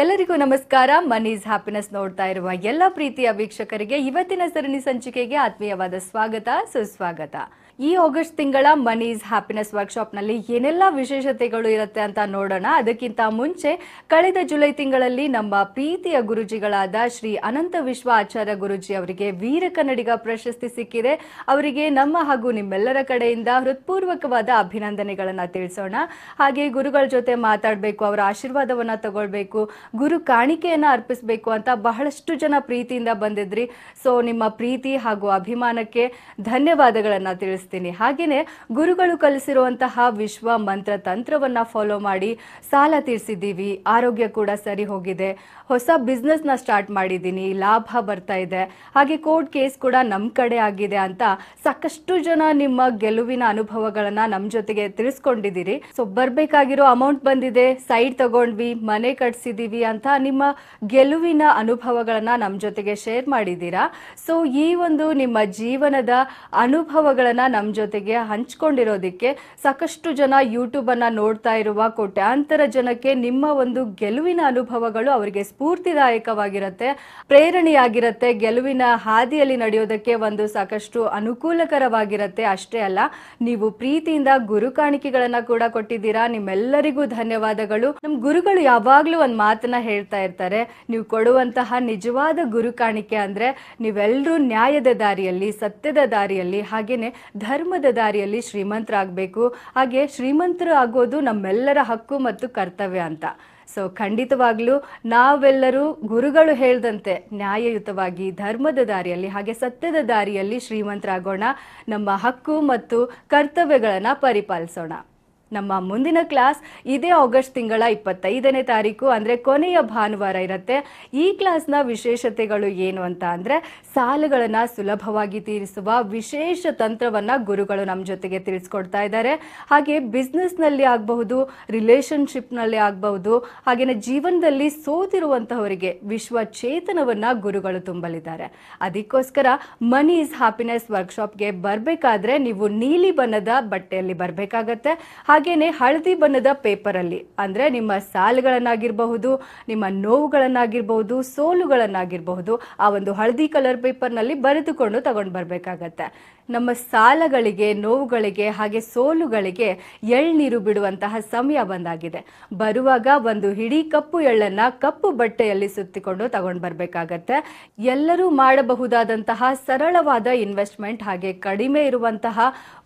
ಎಲ್ಲರಿಗೂ ನಮಸ್ಕಾರ. Monies happiness ನೋಡ್ತಾ ಇರುವ ಎಲ್ಲ ಪ್ರೀತಿಯ ವೀಕ್ಷಕರಿಗೆ ಇವತ್ತಿನ ಸರಣಿ ಸಂಚಿಕೆಗೆ ಆತ್ಮೀಯವಾದ ಸ್ವಾಗತ, ಸುಸ್ವಾಗತ. ಈ ಆಗಸ್ಟ್ ತಿಂಗಳ ಮನೀಸ್ ಹ್ಯಾಪಿನೆಸ್ ವರ್ಕ್ಶಾಪ್ ನಲ್ಲಿ ಏನೆಲ್ಲ ವಿಶೇಷತೆಗಳು ಇರುತ್ತೆ ಅಂತ ನೋಡೋಣ. ಅದಕ್ಕಿಂತ ಮುಂಚೆ ಕಳೆದ ಜುಲೈ ತಿಂಗಳಲ್ಲಿ ನಮ್ಮ ಪ್ರೀತಿಯ ಗುರುಜಿಗಳಾದ ಶ್ರೀ ಅನಂತ ವಿಶ್ವ ಆಚಾರ್ಯ ಗುರುಜಿ ಅವರಿಗೆ ವೀರ ಕನ್ನಡಿಗ ಪ್ರಶಸ್ತಿ ಸಿಕ್ಕಿದೆ. ಅವರಿಗೆ ನಮ್ಮ ಹಾಗೂ ನಿಮ್ಮೆಲ್ಲರ ಕಡೆಯಿಂದ ಹೃತ್ಪೂರ್ವಕವಾದ ಅಭಿನಂದನೆಗಳನ್ನ ತಿಳಿಸೋಣ. ಹಾಗೆ ಗುರುಗಳ ಜೊತೆ ಮಾತಾಡಬೇಕು, ಅವರ ಆಶೀರ್ವಾದವನ್ನ ತಗೊಳ್ಬೇಕು, ಗುರು ಕಾಣಿಕೆಯನ್ನ ಅರ್ಪಿಸಬೇಕು ಅಂತ ಬಹಳಷ್ಟು ಜನ ಪ್ರೀತಿಯಿಂದ ಬಂದಿದ್ರಿ. ಸೊ ನಿಮ್ಮ ಪ್ರೀತಿ ಹಾಗೂ ಅಭಿಮಾನಕ್ಕೆ ಧನ್ಯವಾದಗಳನ್ನ ತಿಳಿಸ್ತೀನಿ. ಹಾಗೇನೆ ಗುರುಗಳು ಕಲಿಸಿರುವಂತಹ ವಿಶ್ವ ಮಂತ್ರ ತಂತ್ರವನ್ನ ಫಾಲೋ ಮಾಡಿ ಸಾಲ ತೀರಿಸಿದ್ದೀವಿ, ಆರೋಗ್ಯ ಕೂಡ ಸರಿ ಹೋಗಿದೆ, ಹೊಸ ಬಿಸ್ನೆಸ್ ನ ಸ್ಟಾರ್ಟ್ ಮಾಡಿದ್ದೀನಿ, ಲಾಭ ಬರ್ತಾ ಇದೆ, ಹಾಗೆ ಕೋರ್ಟ್ ಕೇಸ್ ಕೂಡ ನಮ್ಮ ಕಡೆ ಆಗಿದೆ ಅಂತ ಸಾಕಷ್ಟು ಜನ ನಿಮ್ಮ ಗೆಲುವಿನ ಅನುಭವಗಳನ್ನ ನಮ್ಮ ಜೊತೆಗೆ ತಿಳಿಸ್ಕೊಂಡಿದ್ದೀರಿ. ಸೊ ಬರ್ಬೇಕಾಗಿರೋ ಅಮೌಂಟ್ ಬಂದಿದೆ, ಸೈಡ್ ತಗೊಂಡ್ವಿ, ಮನೆ ಕಟ್ಸಿದೀವಿ ಅಂತ ನಿಮ್ಮ ಗೆಲುವಿನ ಅನುಭವಗಳನ್ನ ನಮ್ಮ ಜೊತೆಗೆ ಶೇರ್ ಮಾಡಿದ್ದೀರಾ. ಸೊ ಈ ಒಂದು ನಿಮ್ಮ ಜೀವನದ ಅನುಭವಗಳನ್ನ ನಮ್ಮ ಜೊತೆಗೆ ಹಂಚ್ಕೊಂಡಿರೋದಿಕ್ಕೆ ಸಾಕಷ್ಟು ಜನ ಯೂಟ್ಯೂಬ್ ಅನ್ನ ನೋಡ್ತಾ ಇರುವ ಕೋಟ್ಯಾಂತರ ಜನಕ್ಕೆ ನಿಮ್ಮ ಒಂದು ಗೆಲುವಿನ ಅನುಭವಗಳು ಅವರಿಗೆ ಸ್ಫೂರ್ತಿದಾಯಕವಾಗಿರುತ್ತೆ, ಪ್ರೇರಣೆಯಾಗಿರುತ್ತೆ, ಗೆಲುವಿನ ಹಾದಿಯಲ್ಲಿ ನಡೆಯೋದಕ್ಕೆ ಒಂದು ಸಾಕಷ್ಟು ಅನುಕೂಲಕರವಾಗಿರುತ್ತೆ. ಅಷ್ಟೇ ಅಲ್ಲ, ನೀವು ಪ್ರೀತಿಯಿಂದ ಗುರು ಕಾಣಿಕೆಗಳನ್ನ ಕೂಡ ಕೊಟ್ಟಿದ್ದೀರಾ. ನಿಮ್ಮೆಲ್ಲರಿಗೂ ಧನ್ಯವಾದಗಳು. ನಮ್ಮ ಗುರುಗಳು ಯಾವಾಗ್ಲೂ ಒಂದು ಮಾತನ್ನ ಹೇಳ್ತಾ ಇರ್ತಾರೆ, ನೀವು ಕೊಡುವಂತಹ ನಿಜವಾದ ಗುರು ಕಾಣಿಕೆ ಅಂದ್ರೆ ನೀವೆಲ್ಲರೂ ನ್ಯಾಯದ ದಾರಿಯಲ್ಲಿ, ಸತ್ಯದ ದಾರಿಯಲ್ಲಿ, ಹಾಗೇನೆ ಧರ್ಮದ ದಾರಿಯಲ್ಲಿ ಶ್ರೀಮಂತರಾಗಬೇಕು. ಹಾಗೆ ಶ್ರೀಮಂತರು ಆಗೋದು ನಮ್ಮೆಲ್ಲರ ಹಕ್ಕು ಮತ್ತು ಕರ್ತವ್ಯ ಅಂತ. ಸೊ ಖಂಡಿತವಾಗ್ಲೂ ನಾವೆಲ್ಲರೂ ಗುರುಗಳು ಹೇಳ್ದಂತೆ ನ್ಯಾಯಯುತವಾಗಿ ಧರ್ಮದ ದಾರಿಯಲ್ಲಿ ಹಾಗೆ ಸತ್ಯದ ದಾರಿಯಲ್ಲಿ ಶ್ರೀಮಂತರಾಗೋಣ. ನಮ್ಮ ಹಕ್ಕು ಮತ್ತು ಕರ್ತವ್ಯಗಳನ್ನ ಪರಿಪಾಲಿಸೋಣ. ನಮ್ಮ ಮುಂದಿನ ಕ್ಲಾಸ್ ಇದೇ ಆಗಸ್ಟ್ ತಿಂಗಳ 25ನೇ ತಾರೀಕು ಅಂದ್ರೆ ಕೊನೆಯ ಭಾನುವಾರ ಇರುತ್ತೆ. ಈ ಕ್ಲಾಸ್ನ ವಿಶೇಷತೆಗಳು ಏನು ಅಂತ ಅಂದ್ರೆ ಸಾಲಗಳನ್ನ ಸುಲಭವಾಗಿ ತೀರಿಸುವ ವಿಶೇಷ ತಂತ್ರವನ್ನ ಗುರುಗಳು ನಮ್ಮ ಜೊತೆಗೆ ತಿಳಿಸ್ಕೊಡ್ತಾ ಇದ್ದಾರೆ. ಹಾಗೆ ಬಿಸ್ನೆಸ್ ನಲ್ಲಿ ಆಗಬಹುದು, ರಿಲೇಶನ್ಶಿಪ್ ನಲ್ಲಿ ಆಗಬಹುದು, ಹಾಗೇನೆ ಜೀವನದಲ್ಲಿ ಸೋತಿರುವಂತಹವರಿಗೆ ವಿಶ್ವ ಚೇತನವನ್ನ ಗುರುಗಳು ತುಂಬಲಿದ್ದಾರೆ. ಅದಕ್ಕೋಸ್ಕರ ಮನೀಸ್ ಹ್ಯಾಪಿನೆಸ್ ವರ್ಕ್ಶಾಪ್ಗೆ ಬರ್ಬೇಕಾದ್ರೆ ನೀವು ನೀಲಿ ಬಣ್ಣದ ಬಟ್ಟೆಯಲ್ಲಿ ಬರ್ಬೇಕಾಗತ್ತೆ. ಹಾಗೇನೆ ಹಳದಿ ಬಣ್ಣದ ಪೇಪರ್ ಅಲ್ಲಿ ಅಂದ್ರೆ ನಿಮ್ಮ ಸಾಲುಗಳನ್ನಾಗಿರಬಹುದು, ನಿಮ್ಮ ನೋವುಗಳನ್ನಾಗಿರ್ಬಹುದು, ಸೋಲುಗಳನ್ನಾಗಿರಬಹುದು, ಆ ಒಂದು ಹಳದಿ ಕಲರ್ ಪೇಪರ್ ನಲ್ಲಿ ಬರೆದುಕೊಂಡು ತಗೊಂಡು ಬರ್ಬೇಕಾಗತ್ತೆ. ನಮ್ಮ ಸಾಲಗಳಿಗೆ, ನೋವುಗಳಿಗೆ ಹಾಗೆ ಸೋಲುಗಳಿಗೆ ಎಳ್ನೀರು ಬಿಡುವಂತಹ ಸಮಯ ಬಂದಾಗಿದೆ. ಬರುವಾಗ ಒಂದು ಹಿಡಿ ಕಪ್ಪು ಎಳ್ಳನ್ನ ಕಪ್ಪು ಬಟ್ಟೆಯಲ್ಲಿ ಸುತ್ತಿಕೊಂಡು ತಗೊಂಡು ಬರ್ಬೇಕಾಗತ್ತೆ. ಎಲ್ಲರೂ ಮಾಡಬಹುದಾದಂತಹ ಸರಳವಾದ ಇನ್ವೆಸ್ಟ್ಮೆಂಟ್ ಹಾಗೆ ಕಡಿಮೆ ಇರುವಂತಹ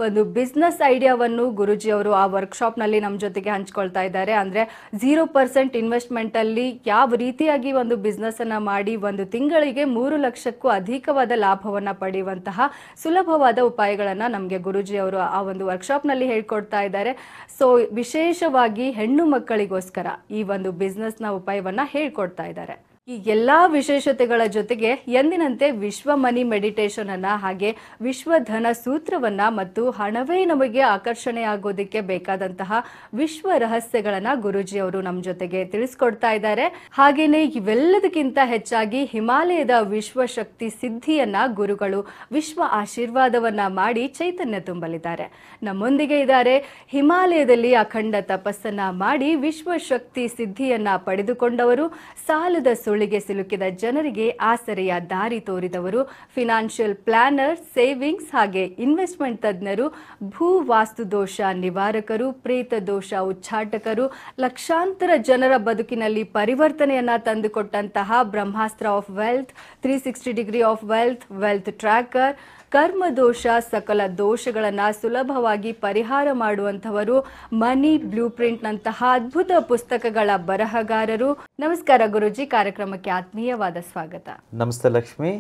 ಒಂದು ಬಿಸ್ನೆಸ್ ಐಡಿಯಾವನ್ನು ಗುರುಜಿ ಅವರು ಆ ವರ್ಕ್ಶಾಪ್ ನಲ್ಲಿ ನಮ್ಮ ಜೊತೆಗೆ ಹಂಚ್ಕೊಳ್ತಾ ಇದ್ದಾರೆ. ಅಂದ್ರೆ 0% ಇನ್ವೆಸ್ಟ್ಮೆಂಟ್ ಅಲ್ಲಿ ಯಾವ ರೀತಿಯಾಗಿ ಒಂದು ಬಿಸ್ನೆಸ್ ಅನ್ನ ಮಾಡಿ ಒಂದು ತಿಂಗಳಿಗೆ 3 ಲಕ್ಷಕ್ಕೂ ಅಧಿಕವಾದ ಲಾಭವನ್ನ ಪಡೆಯುವಂತಹ ಸುಲಭವಾದ ಉಪಾಯಗಳನ್ನ ನಮಗೆ ಗುರುಜಿ ಅವರು ಆ ಒಂದು ವರ್ಕ್ಶಾಪ್ ನಲ್ಲಿ ಹೇಳ್ಕೊಡ್ತಾ ಇದ್ದಾರೆ. ಸೊ ವಿಶೇಷವಾಗಿ ಹೆಣ್ಣು ಮಕ್ಕಳಿಗೋಸ್ಕರ ಈ ಒಂದು ಬಿಸ್ನೆಸ್ ನ ಉಪಾಯವನ್ನ ಹೇಳ್ಕೊಡ್ತಾ ಇದ್ದಾರೆ. ಈ ಎಲ್ಲಾ ವಿಶೇಷತೆಗಳ ಜೊತೆಗೆ ಎಂದಿನಂತೆ ವಿಶ್ವ ಮನಿ ಮೆಡಿಟೇಷನ್ ಅನ್ನ ಹಾಗೆ ವಿಶ್ವ ಧನ ಸೂತ್ರವನ್ನ ಮತ್ತು ಹಣವೇ ನಮಗೆ ಆಕರ್ಷಣೆ ಆಗೋದಕ್ಕೆ ಬೇಕಾದಂತಹ ವಿಶ್ವ ರಹಸ್ಯಗಳನ್ನ ಗುರುಜಿ ಅವರು ನಮ್ಮ ಜೊತೆಗೆ ತಿಳಿಸ್ಕೊಡ್ತಾ ಇದ್ದಾರೆ. ಹಾಗೇನೆ ಇವೆಲ್ಲದಕ್ಕಿಂತ ಹೆಚ್ಚಾಗಿ ಹಿಮಾಲಯದ ವಿಶ್ವ ಶಕ್ತಿ ಸಿದ್ಧಿಯನ್ನ ಗುರುಗಳು ವಿಶ್ವ ಆಶೀರ್ವಾದವನ್ನ ಮಾಡಿ ಚೈತನ್ಯ ತುಂಬಲಿದ್ದಾರೆ. ನಮ್ಮೊಂದಿಗೆ ಇದ್ದಾರೆ ಹಿಮಾಲಯದಲ್ಲಿ ಅಖಂಡ ತಪಸ್ಸನ್ನ ಮಾಡಿ ವಿಶ್ವ ಶಕ್ತಿ ಸಿದ್ಧಿಯನ್ನ ಪಡೆದುಕೊಂಡವರು, ಸಾಲದ ಸುಳಿಗೆ ಸಿಲುಕಿದ ಜನರಿಗೆ ಆಸರೆಯ ದಾರಿ ತೋರಿದವರು, ಫಿನಾನ್ಷಿಯಲ್ ಪ್ಲಾನರ್, ಸೇವಿಂಗ್ಸ್ ಹಾಗೆ ಇನ್ವೆಸ್ಟ್ಮೆಂಟ್ ತಜ್ಞರು, ಭೂ ವಾಸ್ತು ದೋಷ ನಿವಾರಕರು, ಪ್ರೇತ ದೋಷ ಉಚ್ಚಾಟಕರು, ಲಕ್ಷಾಂತರ ಜನರ ಬದುಕಿನಲ್ಲಿ ಪರಿವರ್ತನೆಯನ್ನ ತಂದುಕೊಟ್ಟಂತಹ Brahmastra of wealth, 360 degree of wealth, wealth tracker, ಕರ್ಮ ದೋಷ, ಸಕಲ ದೋಷಗಳನ್ನ ಸುಲಭವಾಗಿ ಪರಿಹಾರ ಮಾಡುವಂತವರು, ಮನಿ ಬ್ಲೂ ಪ್ರಿಂಟ್ ನಂತಹ ಅದ್ಭುತ ಪುಸ್ತಕಗಳ ಬರಹಗಾರರು. ನಮಸ್ಕಾರ ಗುರುಜಿ, ಕಾರ್ಯಕ್ರಮಕ್ಕೆ ಆತ್ಮೀಯವಾದ ಸ್ವಾಗತ. ನಮಸ್ತೆ ಲಕ್ಷ್ಮಿ,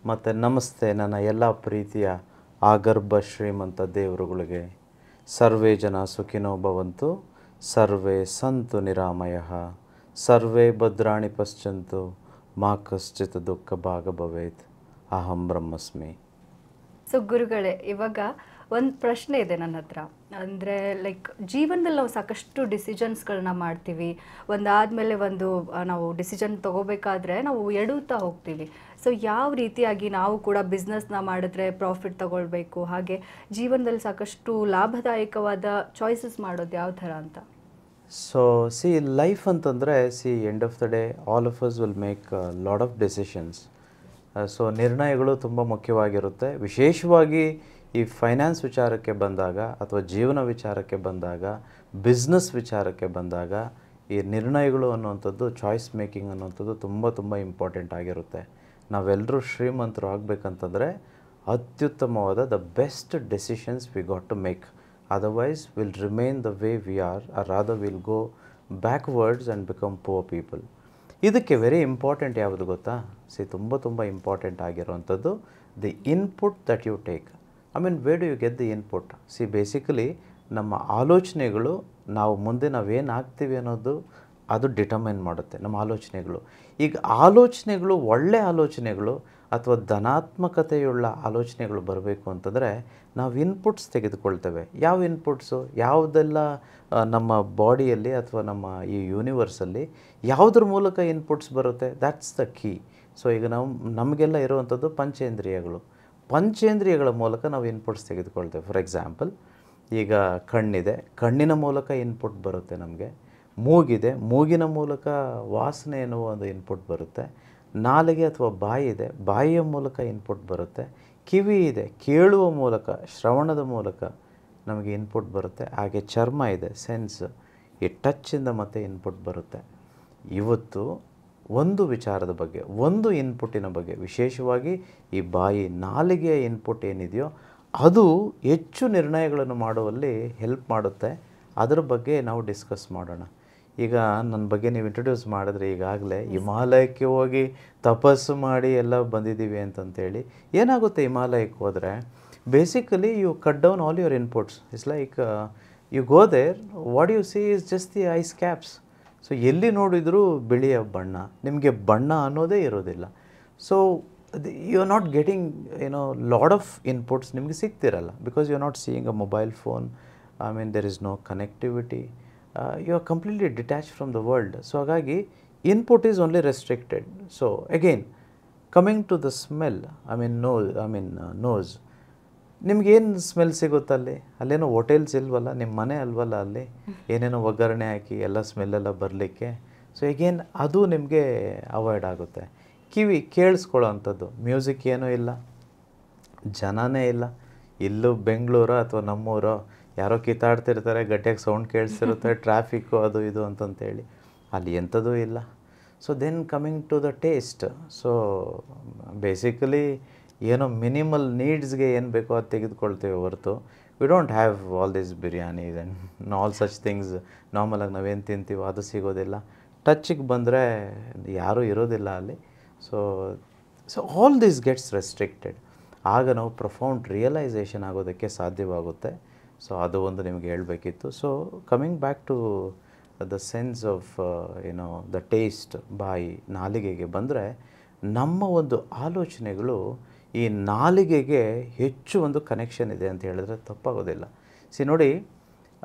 ಮತ್ತು ನಮಸ್ತೆ ನನ್ನ ಎಲ್ಲ ಪ್ರೀತಿಯ ಆಗರ್ಭ ಶ್ರೀಮಂತ ದೇವರುಗಳಿಗೆ. ಸರ್ವೇ ಜನ ಸುಖಿನೋ ಭವಂತು, ಸರ್ವೇ ಸಂತು ನಿರಾಮಯಃ, ಸರ್ವೇ ಭದ್ರಾಣಿ ಪಶ್ಯಂತು, ಮಾ ಕಶ್ಚಿತ್ ದುಃಖ ಭಾಗ ಭವೇತ್, ಅಹಂ ಬ್ರಹ್ಮಸ್ಮಿ. ಸೊ ಗುರುಗಳೇ, ಇವಾಗ ಒಂದು ಪ್ರಶ್ನೆ ಇದೆ ನನ್ನ ಹತ್ರ. ಅಂದರೆ ಲೈಕ್ ಜೀವನದಲ್ಲಿ ನಾವು ಸಾಕಷ್ಟು ಡಿಸಿಷನ್ಸ್ಗಳನ್ನ ಮಾಡ್ತೀವಿ. ಒಂದಾದಮೇಲೆ ಒಂದು ನಾವು ಡಿಸಿಷನ್ ತೊಗೋಬೇಕಾದ್ರೆ ನಾವು ಎಡುತ್ತಾ ಹೋಗ್ತೀವಿ. ಸೊ ಯಾವ ರೀತಿಯಾಗಿ ನಾವು ಕೂಡ ಬಿಸ್ನೆಸ್ನ ಮಾಡಿದ್ರೆ ಪ್ರಾಫಿಟ್ ತಗೊಳ್ಬೇಕು, ಹಾಗೆ ಜೀವನದಲ್ಲಿ ಸಾಕಷ್ಟು ಲಾಭದಾಯಕವಾದ ಚಾಯ್ಸಸ್ ಮಾಡೋದು ಯಾವ ಥರ ಅಂತ? ಸೊ ಸಿ ಲೈಫ್ ಅಂತಂದರೆ end of the day all of us will make lot of decisions. So ನಿರ್ಣಯಗಳು ತುಂಬ ಮುಖ್ಯವಾಗಿರುತ್ತೆ. ವಿಶೇಷವಾಗಿ ಈ ಫೈನಾನ್ಸ್ ವಿಚಾರಕ್ಕೆ ಬಂದಾಗ ಅಥವಾ ಜೀವನ ವಿಚಾರಕ್ಕೆ ಬಂದಾಗ, ಬಿಸ್ನೆಸ್ ವಿಚಾರಕ್ಕೆ ಬಂದಾಗ ಈ ನಿರ್ಣಯಗಳು ಅನ್ನುವಂಥದ್ದು, ಚಾಯ್ಸ್ ಮೇಕಿಂಗ್ ಅನ್ನುವಂಥದ್ದು ತುಂಬ ತುಂಬ ಇಂಪಾರ್ಟೆಂಟ್ ಆಗಿರುತ್ತೆ. ನಾವೆಲ್ಲರೂ ಶ್ರೀಮಂತರು ಆಗಬೇಕಂತಂದರೆ ಅತ್ಯುತ್ತಮವಾದ the best decisions we got to make. Otherwise will remain the way we are, or rather will go backwards and become poor people. ಇದಕ್ಕೆ ವೆರಿ ಇಂಪಾರ್ಟೆಂಟ್ ಯಾವುದು ಗೊತ್ತಾ? ತುಂಬ ಇಂಪಾರ್ಟೆಂಟ್ ಆಗಿರುವಂಥದ್ದು the input that you take. I mean where do you get the input? Basically ನಮ್ಮ ಆಲೋಚನೆಗಳು, ನಾವು ಮುಂದೆ ನಾವೇನು ಆಗ್ತೀವಿ ಅನ್ನೋದು ಅದು ಡಿಟರ್ಮೈನ್ ಮಾಡುತ್ತೆ ನಮ್ಮ ಆಲೋಚನೆಗಳು. ಈಗ ಆಲೋಚನೆಗಳು, ಒಳ್ಳೆಯ ಆಲೋಚನೆಗಳು ಅಥವಾ ಧನಾತ್ಮಕತೆಯುಳ್ಳ ಆಲೋಚನೆಗಳು ಬರಬೇಕು ಅಂತಂದರೆ ನಾವು ಇನ್ಪುಟ್ಸ್ ತೆಗೆದುಕೊಳ್ತೇವೆ. ಯಾವ ಇನ್ಪುಟ್ಸು? ಯಾವುದೆಲ್ಲ ನಮ್ಮ ಬಾಡಿಯಲ್ಲಿ ಅಥವಾ ನಮ್ಮ ಈ ಯೂನಿವರ್ಸಲ್ಲಿ ಯಾವುದ್ರ ಮೂಲಕ ಇನ್ಪುಟ್ಸ್ ಬರುತ್ತೆ? That's the key. ಸೊ ಈಗ ನಮಗೆಲ್ಲ ಇರುವಂಥದ್ದು ಪಂಚೇಂದ್ರಿಯಗಳು. ಪಂಚೇಂದ್ರಿಯಗಳ ಮೂಲಕ ನಾವು ಇನ್ಪುಟ್ಸ್ ತೆಗೆದುಕೊಳ್ತೇವೆ. ಫಾರ್ ಎಕ್ಸಾಂಪಲ್, ಈಗ ಕಣ್ಣಿದೆ, ಕಣ್ಣಿನ ಮೂಲಕ ಇನ್ಪುಟ್ ಬರುತ್ತೆ ನಮಗೆ. ಮೂಗಿದೆ, ಮೂಗಿನ ಮೂಲಕ ವಾಸನೆ ಎನ್ನುವ ಒಂದು ಇನ್ಪುಟ್ ಬರುತ್ತೆ. ನಾಲಿಗೆ ಅಥವಾ ಬಾಯಿ ಇದೆ, ಬಾಯಿಯ ಮೂಲಕ ಇನ್ಪುಟ್ ಬರುತ್ತೆ. ಕಿವಿ ಇದೆ, ಕೇಳುವ ಮೂಲಕ, ಶ್ರವಣದ ಮೂಲಕ ನಮಗೆ ಇನ್ಪುಟ್ ಬರುತ್ತೆ. ಹಾಗೆ ಚರ್ಮ ಇದೆ, ಸೆನ್ಸ್, ಈ ಟಚ್ಚಿಂದ ಮತ್ತೆ ಇನ್ಪುಟ್ ಬರುತ್ತೆ. ಇವತ್ತು ಒಂದು ವಿಚಾರದ ಬಗ್ಗೆ, ಒಂದು ಇನ್ಪುಟ್ಟಿನ ಬಗ್ಗೆ, ವಿಶೇಷವಾಗಿ ಈ ಬಾಯಿ, ನಾಲಿಗೆಯ ಇನ್ಪುಟ್ ಏನಿದೆಯೋ ಅದು ಹೆಚ್ಚು ನಿರ್ಣಯಗಳನ್ನು ಮಾಡುವಲ್ಲಿ ಹೆಲ್ಪ್ ಮಾಡುತ್ತೆ. ಅದರ ಬಗ್ಗೆ ನಾವು ಡಿಸ್ಕಸ್ ಮಾಡೋಣ. ಈಗ ನನ್ನ ಬಗ್ಗೆ ನೀವು ಇಂಟ್ರೊಡ್ಯೂಸ್ ಮಾಡಿದ್ರೆ, ಈಗಾಗಲೇ ಹಿಮಾಲಯಕ್ಕೆ ಹೋಗಿ ತಪಸ್ಸು ಮಾಡಿ ಎಲ್ಲ ಬಂದಿದ್ದೀವಿ ಅಂತಂತೇಳಿ. ಏನಾಗುತ್ತೆ ಹಿಮಾಲಯಕ್ಕೆ ಹೋದರೆ? Basically you cut down all your inputs. It's like you go there, what you see is just the ice caps. So ಎಲ್ಲಿ ನೋಡಿದರೂ ಬಿಳಿಯ ಬಣ್ಣ, ನಿಮಗೆ ಬಣ್ಣ ಅನ್ನೋದೇ ಇರೋದಿಲ್ಲ. So you are not getting lot of inputs ನಿಮಗೆ ಸಿಗ್ತಿರಲ್ಲ, because you are not seeing a mobile phone. I mean there is no connectivity. You are completely detach from the world. So ಹಾಗಾಗಿ input is only restricted. So again coming to the smell, nose. ನಿಮಗೇನು smell ಸಿಗುತ್ತಲ್ಲಿ? ಅಲ್ಲೇನೋ hotels ಇಲ್ವಲ್ಲ, ನಿಮ್ಮ ಮನೆ ಅಲ್ವಲ್ಲ, ಅಲ್ಲಿ ಏನೇನೋ ಒಗ್ಗರಣೆ ಹಾಕಿ ಎಲ್ಲ ಸ್ಮೆಲ್ಲೆಲ್ಲ ಬರಲಿಕ್ಕೆ. ಸೊ ಅಗೇನ್ ಅದು ನಿಮಗೆ ಅವಾಯ್ಡ್ ಆಗುತ್ತೆ. ಕಿವಿ ಕೇಳಿಸ್ಕೊಳ್ಳೋ ಅಂಥದ್ದು, ಮ್ಯೂಸಿಕ್ ಏನೂ ಇಲ್ಲ, ಜನನೇ ಇಲ್ಲ. ಇಲ್ಲೂ ಬೆಂಗಳೂರು ಅಥವಾ ನಮ್ಮೂರೋ ಯಾರೋ ಕಿತ್ತಾಡ್ತಿರ್ತಾರೆ, ಗಟ್ಟಿಯಾಗಿ ಸೌಂಡ್ ಕೇಳಿಸ್ತಿರುತ್ತೆ, ಟ್ರಾಫಿಕ್ಕು ಅದು ಇದು ಅಂತಂತೇಳಿ. ಅಲ್ಲಿ ಎಂಥದೂ ಇಲ್ಲ. So then coming to the taste. So basically ಏನೋ ಮಿನಿಮಲ್ ನೀಡ್ಸ್ಗೆ ಏನು ಬೇಕೋ ಅದು ತೆಗೆದುಕೊಳ್ತೇವೆ ಹೊರತು we don't have all this biryanis and all such things. ನಾರ್ಮಲಾಗಿ ನಾವೇನು ತಿಂತೀವೋ ಅದು ಸಿಗೋದಿಲ್ಲ. ಟಚ್ಗೆ ಬಂದರೆ ಯಾರೂ ಇರೋದಿಲ್ಲ ಅಲ್ಲಿ. So all this gets restricted. ಆಗ ನಾವು ಪ್ರೊಫೌಂಡ್ ರಿಯಲೈಸೇಷನ್ ಆಗೋದಕ್ಕೆ ಸಾಧ್ಯವಾಗುತ್ತೆ. ಸೊ ಅದು ಒಂದು ನಿಮಗೆ ಹೇಳಬೇಕಿತ್ತು. So coming back to the sense of the taste, ಬಾಯಿ, ನಾಲಿಗೆಗೆ ಬಂದರೆ, ನಮ್ಮ ಒಂದು ಆಲೋಚನೆಗಳು ಈ ನಾಲಿಗೆಗೆ ಹೆಚ್ಚು ಒಂದು ಕನೆಕ್ಷನ್ ಇದೆ ಅಂತ ಹೇಳಿದ್ರೆ ತಪ್ಪಾಗೋದಿಲ್ಲ. ನೋಡಿ,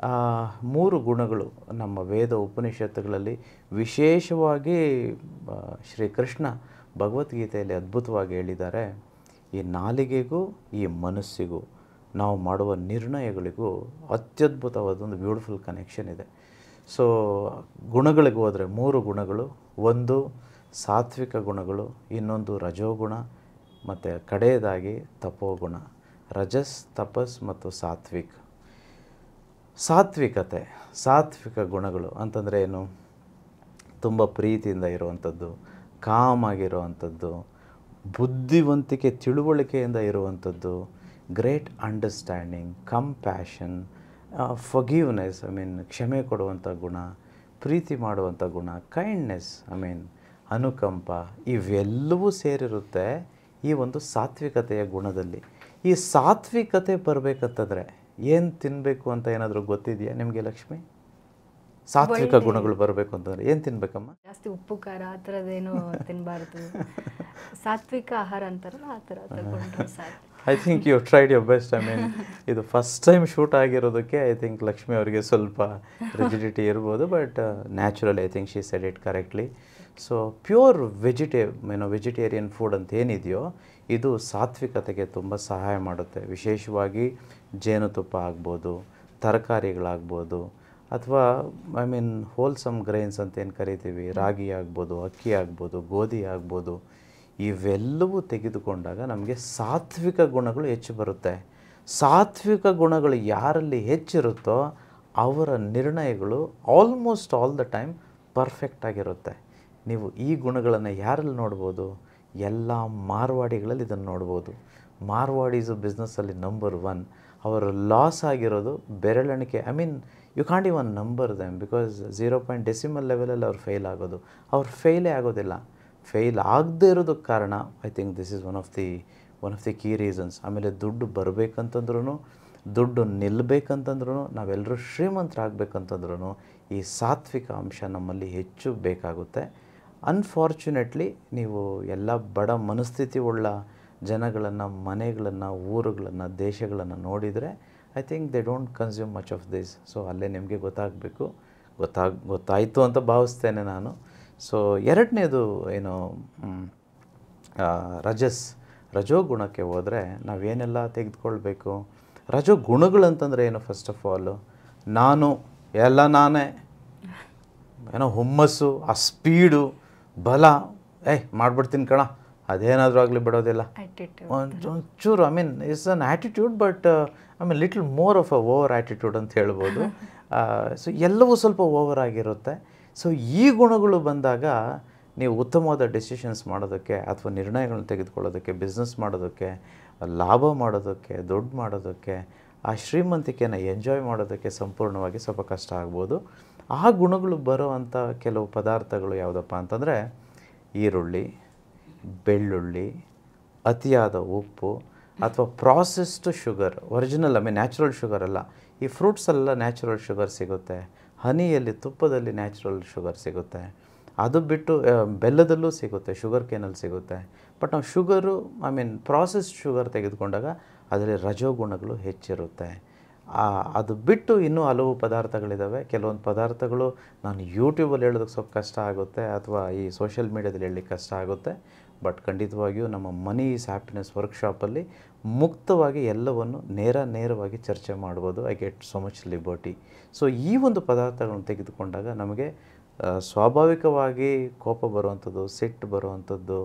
3 ಗುಣಗಳು ನಮ್ಮ ವೇದ ಉಪನಿಷತ್ತುಗಳಲ್ಲಿ, ವಿಶೇಷವಾಗಿ ಶ್ರೀಕೃಷ್ಣ ಭಗವದ್ಗೀತೆಯಲ್ಲಿ ಅದ್ಭುತವಾಗಿ ಹೇಳಿದ್ದಾರೆ. ಈ ನಾಲಿಗೆಗೂ ಈ ಮನಸ್ಸಿಗೂ, ನಾವು ಮಾಡುವ ನಿರ್ಣಯಗಳಿಗೂ ಅತ್ಯದ್ಭುತವಾದೊಂದು ಬ್ಯೂಟಿಫುಲ್ ಕನೆಕ್ಷನ್ ಇದೆ. ಸೊ ಗುಣಗಳಿಗೆ ಹೋದರೆ 3 ಗುಣಗಳು. ಒಂದು ಸಾತ್ವಿಕ ಗುಣಗಳು, ಇನ್ನೊಂದು ರಜೋಗುಣ, ಮತ್ತು ಕಡೆಯದಾಗಿ ತಪೋಗುಣ. ರಜಸ್, ತಪಸ್ ಮತ್ತು ಸಾತ್ವಿಕತೆ. ಸಾತ್ವಿಕ ಗುಣಗಳು ಅಂತಂದರೆ ಏನು? ತುಂಬ ಪ್ರೀತಿಯಿಂದ ಇರುವಂಥದ್ದು, ಕಾಮ್ ಆಗಿರುವಂಥದ್ದು, ಬುದ್ಧಿವಂತಿಕೆ, ತಿಳುವಳಿಕೆಯಿಂದ ಇರುವಂಥದ್ದು, ಗ್ರೇಟ್ ಅಂಡರ್ಸ್ಟ್ಯಾಂಡಿಂಗ್, ಕಂಪ್ಯಾಷನ್, ಫರ್ಗಿವ್ನೆಸ್, ಕ್ಷಮೆ ಕೊಡುವಂಥ ಗುಣ, ಪ್ರೀತಿ ಮಾಡುವಂಥ ಗುಣ, ಕೈಂಡ್ನೆಸ್, ಅನುಕಂಪ, ಇವೆಲ್ಲವೂ ಸೇರಿರುತ್ತೆ ಈ ಒಂದು ಸಾತ್ವಿಕತೆಯ ಗುಣದಲ್ಲಿ. ಈ ಸಾತ್ವಿಕತೆ ಬರಬೇಕಂತಂದರೆ ಏನು ತಿನ್ನಬೇಕು ಅಂತ ಏನಾದರೂ ಗೊತ್ತಿದೆಯಾ ನಿಮಗೆ ಲಕ್ಷ್ಮಿ? ಸಾತ್ವಿಕ ಗುಣಗಳು ಬರಬೇಕು ಅಂತಂದರೆ ಏನು ತಿನ್ಬೇಕಮ್ಮ? ಜಾಸ್ತಿ ಉಪ್ಪು ಖಾರ ಆ ಥರದ್ದೇನು ತಿನ್ನಬಾರ್ದು. ಸಾತ್ವಿಕ ಆಹಾರ ಅಂತಾರಲ್ಲ, ಆ ಥರ ತಗೊಂಡ್ರೆ ಸಾಕು. I think you tried your best. ಇದು ಫಸ್ಟ್ ಟೈಮ್ ಶೂಟ್ ಆಗಿರೋದಕ್ಕೆ ಐ ಥಿಂಕ್ ಲಕ್ಷ್ಮಿ ಅವರಿಗೆ ಸ್ವಲ್ಪ ರಿಜಿಡಿಟಿ ಇರ್ಬೋದು, but natural, I think she said it correctly. So pure vegetarian food ಅಂತ ಏನಿದೆಯೋ ಇದು ಸಾತ್ವಿಕತೆಗೆ ತುಂಬ ಸಹಾಯ ಮಾಡುತ್ತೆ. ವಿಶೇಷವಾಗಿ ಜೇನುತುಪ್ಪ ಆಗ್ಬೋದು, ತರಕಾರಿಗಳಾಗ್ಬೋದು, ಅಥವಾ ಐ ಮೀನ್ ಹೋಲ್ಸಮ್ ಗ್ರೈನ್ಸ್ ಅಂತ ಏನು ಕರಿತೀವಿ, ರಾಗಿ ಆಗ್ಬೋದು, ಅಕ್ಕಿ ಆಗ್ಬೋದು, ಗೋಧಿ ಆಗ್ಬೋದು, ಇವೆಲ್ಲವೂ ತೆಗೆದುಕೊಂಡಾಗ ನಮಗೆ ಸಾತ್ವಿಕ ಗುಣಗಳು ಹೆಚ್ಚು ಬರುತ್ತೆ. ಸಾತ್ವಿಕ ಗುಣಗಳು ಯಾರಲ್ಲಿ ಹೆಚ್ಚಿರುತ್ತೋ ಅವರ ನಿರ್ಣಯಗಳು almost all the time perfect ಆಗಿರುತ್ತೆ. ನೀವು ಈ ಗುಣಗಳನ್ನು ಯಾರಲ್ಲಿ ನೋಡ್ಬೋದು? ಎಲ್ಲ ಮಾರ್ವಾಡಿಗಳಲ್ಲಿ ಇದನ್ನು ನೋಡ್ಬೋದು. ಮಾರ್ವಾಡೀಸು ಬಿಸ್ನೆಸ್ಸಲ್ಲಿ ನಂಬರ್ 1. ಅವರು ಲಾಸ್ ಆಗಿರೋದು ಬೆರಳೆಣಿಕೆ. I mean you can't even number them, because 0.ಡೆಸಿಮಲ್ ಲೆವೆಲಲ್ಲಿ ಅವ್ರು ಫೇಲ್ ಆಗೋದು. ಅವ್ರು ಫೇಲೇ ಆಗೋದಿಲ್ಲ. ಫೇಲ್ ಆಗದೇ ಇರೋದಕ್ಕೆ ಕಾರಣ I think this is one of the key reasons. ಆಮೇಲೆ ದುಡ್ಡು ಬರಬೇಕಂತಂದ್ರೂ, ದುಡ್ಡು ನಿಲ್ಲಬೇಕಂತಂದ್ರೂ, ನಾವೆಲ್ಲರೂ ಶ್ರೀಮಂತರಾಗಬೇಕಂತಂದ್ರೂ ಈ ಸಾತ್ವಿಕ ಅಂಶ ನಮ್ಮಲ್ಲಿ ಹೆಚ್ಚು ಬೇಕಾಗುತ್ತೆ. ಅನ್ಫಾರ್ಚುನೇಟ್ಲಿ ನೀವು ಎಲ್ಲ ಬಡ ಮನಸ್ಥಿತಿ ಉಳ್ಳ ಜನಗಳನ್ನು, ಮನೆಗಳನ್ನು, ಊರುಗಳನ್ನು, ದೇಶಗಳನ್ನು ನೋಡಿದರೆ I think they don't consume much of this. So ಅಲ್ಲೇ ನಿಮಗೆ ಗೊತ್ತಾಗಬೇಕು. ಗೊತ್ತಾಯಿತು ಅಂತ ಭಾವಿಸ್ತೇನೆ ನಾನು. ಸೊ ಎರಡನೇದು ಏನು, ರಜೋಗುಣಕ್ಕೆ ಹೋದರೆ ನಾವೇನೆಲ್ಲ ತೆಗೆದುಕೊಳ್ಬೇಕು? ರಜೋಗುಣಗಳಂತಂದರೆ ಏನು? ಫಸ್ಟ್ ಆಫ್ ಆಲು ನಾನೇ ಏನೋ ಹುಮ್ಮಸ್ಸು, ಆ ಸ್ಪೀಡು, ಬಲ, ಮಾಡ್ಬಿಡ್ತೀನಿ ಕಣ, ಅದೇನಾದರೂ ಆಗಲಿ ಬಿಡೋದಿಲ್ಲ. ಒಂಚೂರು I mean it's an attitude, but I mean little more of a over attitude ಅಂತ ಹೇಳ್ಬೋದು. ಸೊ ಎಲ್ಲವೂ ಸ್ವಲ್ಪ ಓವರ್ ಆಗಿರುತ್ತೆ. ಸೊ ಈ ಗುಣಗಳು ಬಂದಾಗ ನೀವು ಉತ್ತಮವಾದ ಡಿಸಿಷನ್ಸ್ ಮಾಡೋದಕ್ಕೆ ಅಥವಾ ನಿರ್ಣಯಗಳನ್ನ ತೆಗೆದುಕೊಳ್ಳೋದಕ್ಕೆ, ಬಿಸ್ನೆಸ್ ಮಾಡೋದಕ್ಕೆ, ಲಾಭ ಮಾಡೋದಕ್ಕೆ, ದುಡ್ಡು ಮಾಡೋದಕ್ಕೆ, ಆ ಶ್ರೀಮಂತಿಕೆಯನ್ನು ಎಂಜಾಯ್ ಮಾಡೋದಕ್ಕೆ ಸಂಪೂರ್ಣವಾಗಿ ಸ್ವಲ್ಪ ಕಷ್ಟ ಆಗ್ಬೋದು. ಆ ಗುಣಗಳು ಬರೋ ಅಂಥ ಕೆಲವು ಪದಾರ್ಥಗಳು ಯಾವುದಪ್ಪ ಅಂತಂದರೆ ಈರುಳ್ಳಿ, ಬೆಳ್ಳುಳ್ಳಿ, ಅತಿಯಾದ ಉಪ್ಪು ಅಥವಾ processed sugar. Original I mean natural sugar ಅಲ್ಲ. ಈ ಫ್ರೂಟ್ಸಲ್ಲೆಲ್ಲ ನ್ಯಾಚುರಲ್ ಶುಗರ್ ಸಿಗುತ್ತೆ. ಹನಿಯಲ್ಲಿ, ತುಪ್ಪದಲ್ಲಿ ನ್ಯಾಚುರಲ್ ಶುಗರ್ ಸಿಗುತ್ತೆ. ಅದು ಬಿಟ್ಟು ಬೆಲ್ಲದಲ್ಲೂ ಸಿಗುತ್ತೆ, ಶುಗರ್ ಕೇನಲ್ಲಿ ಸಿಗುತ್ತೆ. ಬಟ್ ನಾವು sugar I mean processed sugar ತೆಗೆದುಕೊಂಡಾಗ ಅದರಲ್ಲಿ ರಜೋಗುಣಗಳು ಹೆಚ್ಚಿರುತ್ತೆ. ಅದು ಬಿಟ್ಟು ಇನ್ನೂ ಹಲವು ಪದಾರ್ಥಗಳಿದ್ದಾವೆ. ಕೆಲವೊಂದು ಪದಾರ್ಥಗಳು ನಾನು ಯೂಟ್ಯೂಬಲ್ಲಿ ಹೇಳೋದಕ್ಕೆ ಸ್ವಲ್ಪ ಕಷ್ಟ ಆಗುತ್ತೆ, ಅಥವಾ ಈ ಸೋಷಿಯಲ್ ಮೀಡ್ಯಾದಲ್ಲಿ ಹೇಳಲಿಕ್ಕೆ ಕಷ್ಟ ಆಗುತ್ತೆ. ಬಟ್ ಖಂಡಿತವಾಗಿಯೂ ನಮ್ಮ ಮನಿ ಈಸ್ ಹ್ಯಾಪಿನೆಸ್ ವರ್ಕ್ಶಾಪಲ್ಲಿ ಮುಕ್ತವಾಗಿ ಎಲ್ಲವನ್ನು ನೇರವಾಗಿ ಚರ್ಚೆ ಮಾಡ್ಬೋದು. I get so much liberty. So ಈ ಒಂದು ಪದಾರ್ಥಗಳನ್ನು ತೆಗೆದುಕೊಂಡಾಗ ನಮಗೆ ಸ್ವಾಭಾವಿಕವಾಗಿ ಕೋಪ ಬರುವಂಥದ್ದು, ಸಿಟ್ಟು ಬರುವಂಥದ್ದು,